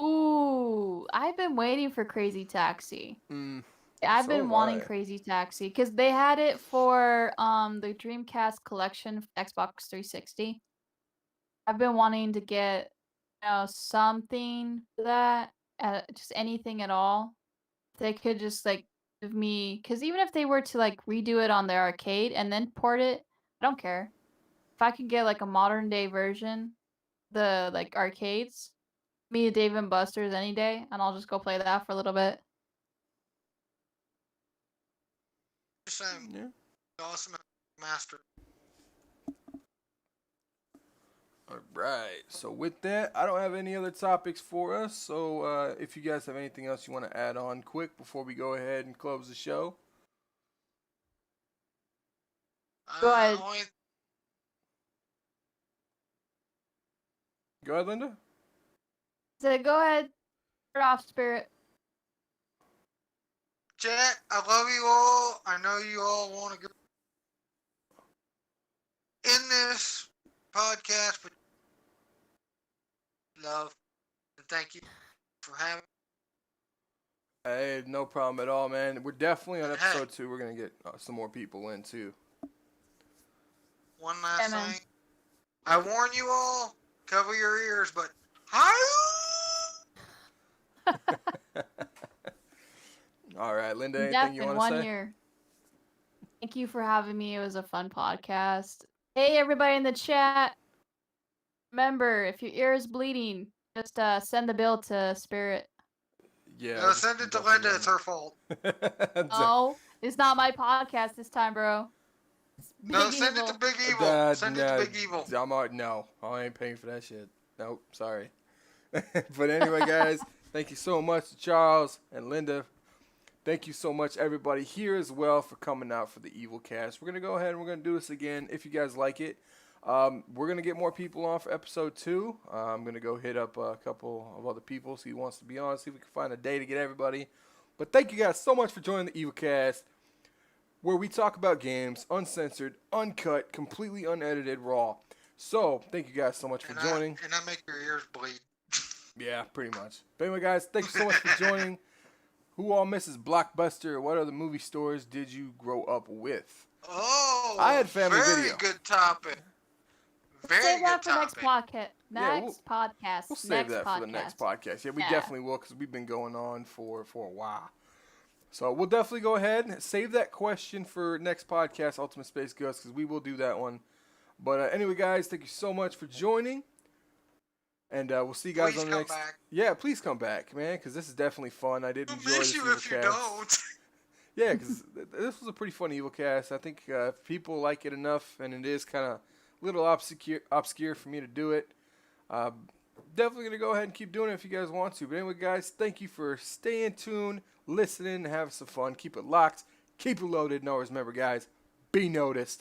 Ooh, I've been waiting for Crazy Taxi. I've So been have wanting I. Crazy Taxi because they had it for the Dreamcast collection for Xbox 360. I've been wanting to get, you know, something for that, just anything at all. They could just like give me, because even if they were to like redo it on their arcade and then port it, I don't care. If I could get like a modern day version, the like arcades, me, Dave and Buster's any day, and I'll just go play that for a little bit. Just saying, Yeah. awesome master. All right. So with that, I don't have any other topics for us. So if you guys have anything else you want to add on quick before we go ahead and close the show. Go ahead. Go ahead, Linda. So go ahead, start off, Spirit. Chat, I love you all. I know you all want to go in this podcast, but love and thank you for having. Hey, no problem at all, man. We're definitely on episode 2. We're gonna get some more people in too. One last Yeah, man. thing. I warn you all, cover your ears, but hi. All right, Linda, Deaf anything you in want to one say? year. Thank you for having me. It was a fun podcast. Hey, everybody in the chat. Remember, if your ear is bleeding, just send the bill to Spirit. Yeah. No, send it to Linda. It's her fault. Oh, it's not my podcast this time, bro. It's No, Big send it Evil. to Big Evil. Send it to Big Evil. No, I ain't paying for that shit. Nope, sorry. But anyway, guys, thank you so much to Charles and Linda. Thank you so much, everybody here as well, for coming out for the EvilCast. We're going to go ahead and we're going to do this again if you guys like it. We're going to get more people on for episode 2. I'm going to go hit up a couple of other people, see who wants to be on, see if we can find a day to get everybody. But thank you guys so much for joining the EvilCast, where we talk about games, uncensored, uncut, completely unedited, raw. So, thank you guys so much for joining. And I make your ears bleed. Yeah, pretty much. But anyway, guys, thank you so much for joining. Who all misses Blockbuster? What other movie stores did you grow up with? Oh, I had Family very Video. good topic. Very Save good that for next topic. podcast. Yeah, Next podcast. We'll save next that podcast. for the next podcast. Yeah, we Yeah. definitely will, because we've been going on for a while. So we'll definitely go ahead and save that question for next podcast, Ultimate Space Ghost, because we will do that one. But anyway, guys, thank you so much for joining. And we'll see you guys Please on the come next. back. Yeah, please come back, man, because this is definitely fun. I did I'll enjoy miss this you if you EvilCast. don't. Yeah, because this was a pretty fun EvilCast. I think if people like it enough, and it is kind of a little obscure for me to do it, definitely going to go ahead and keep doing it if you guys want to. But anyway, guys, thank you for staying tuned, listening, and having some fun. Keep it locked, keep it loaded, and always remember, guys, be noticed.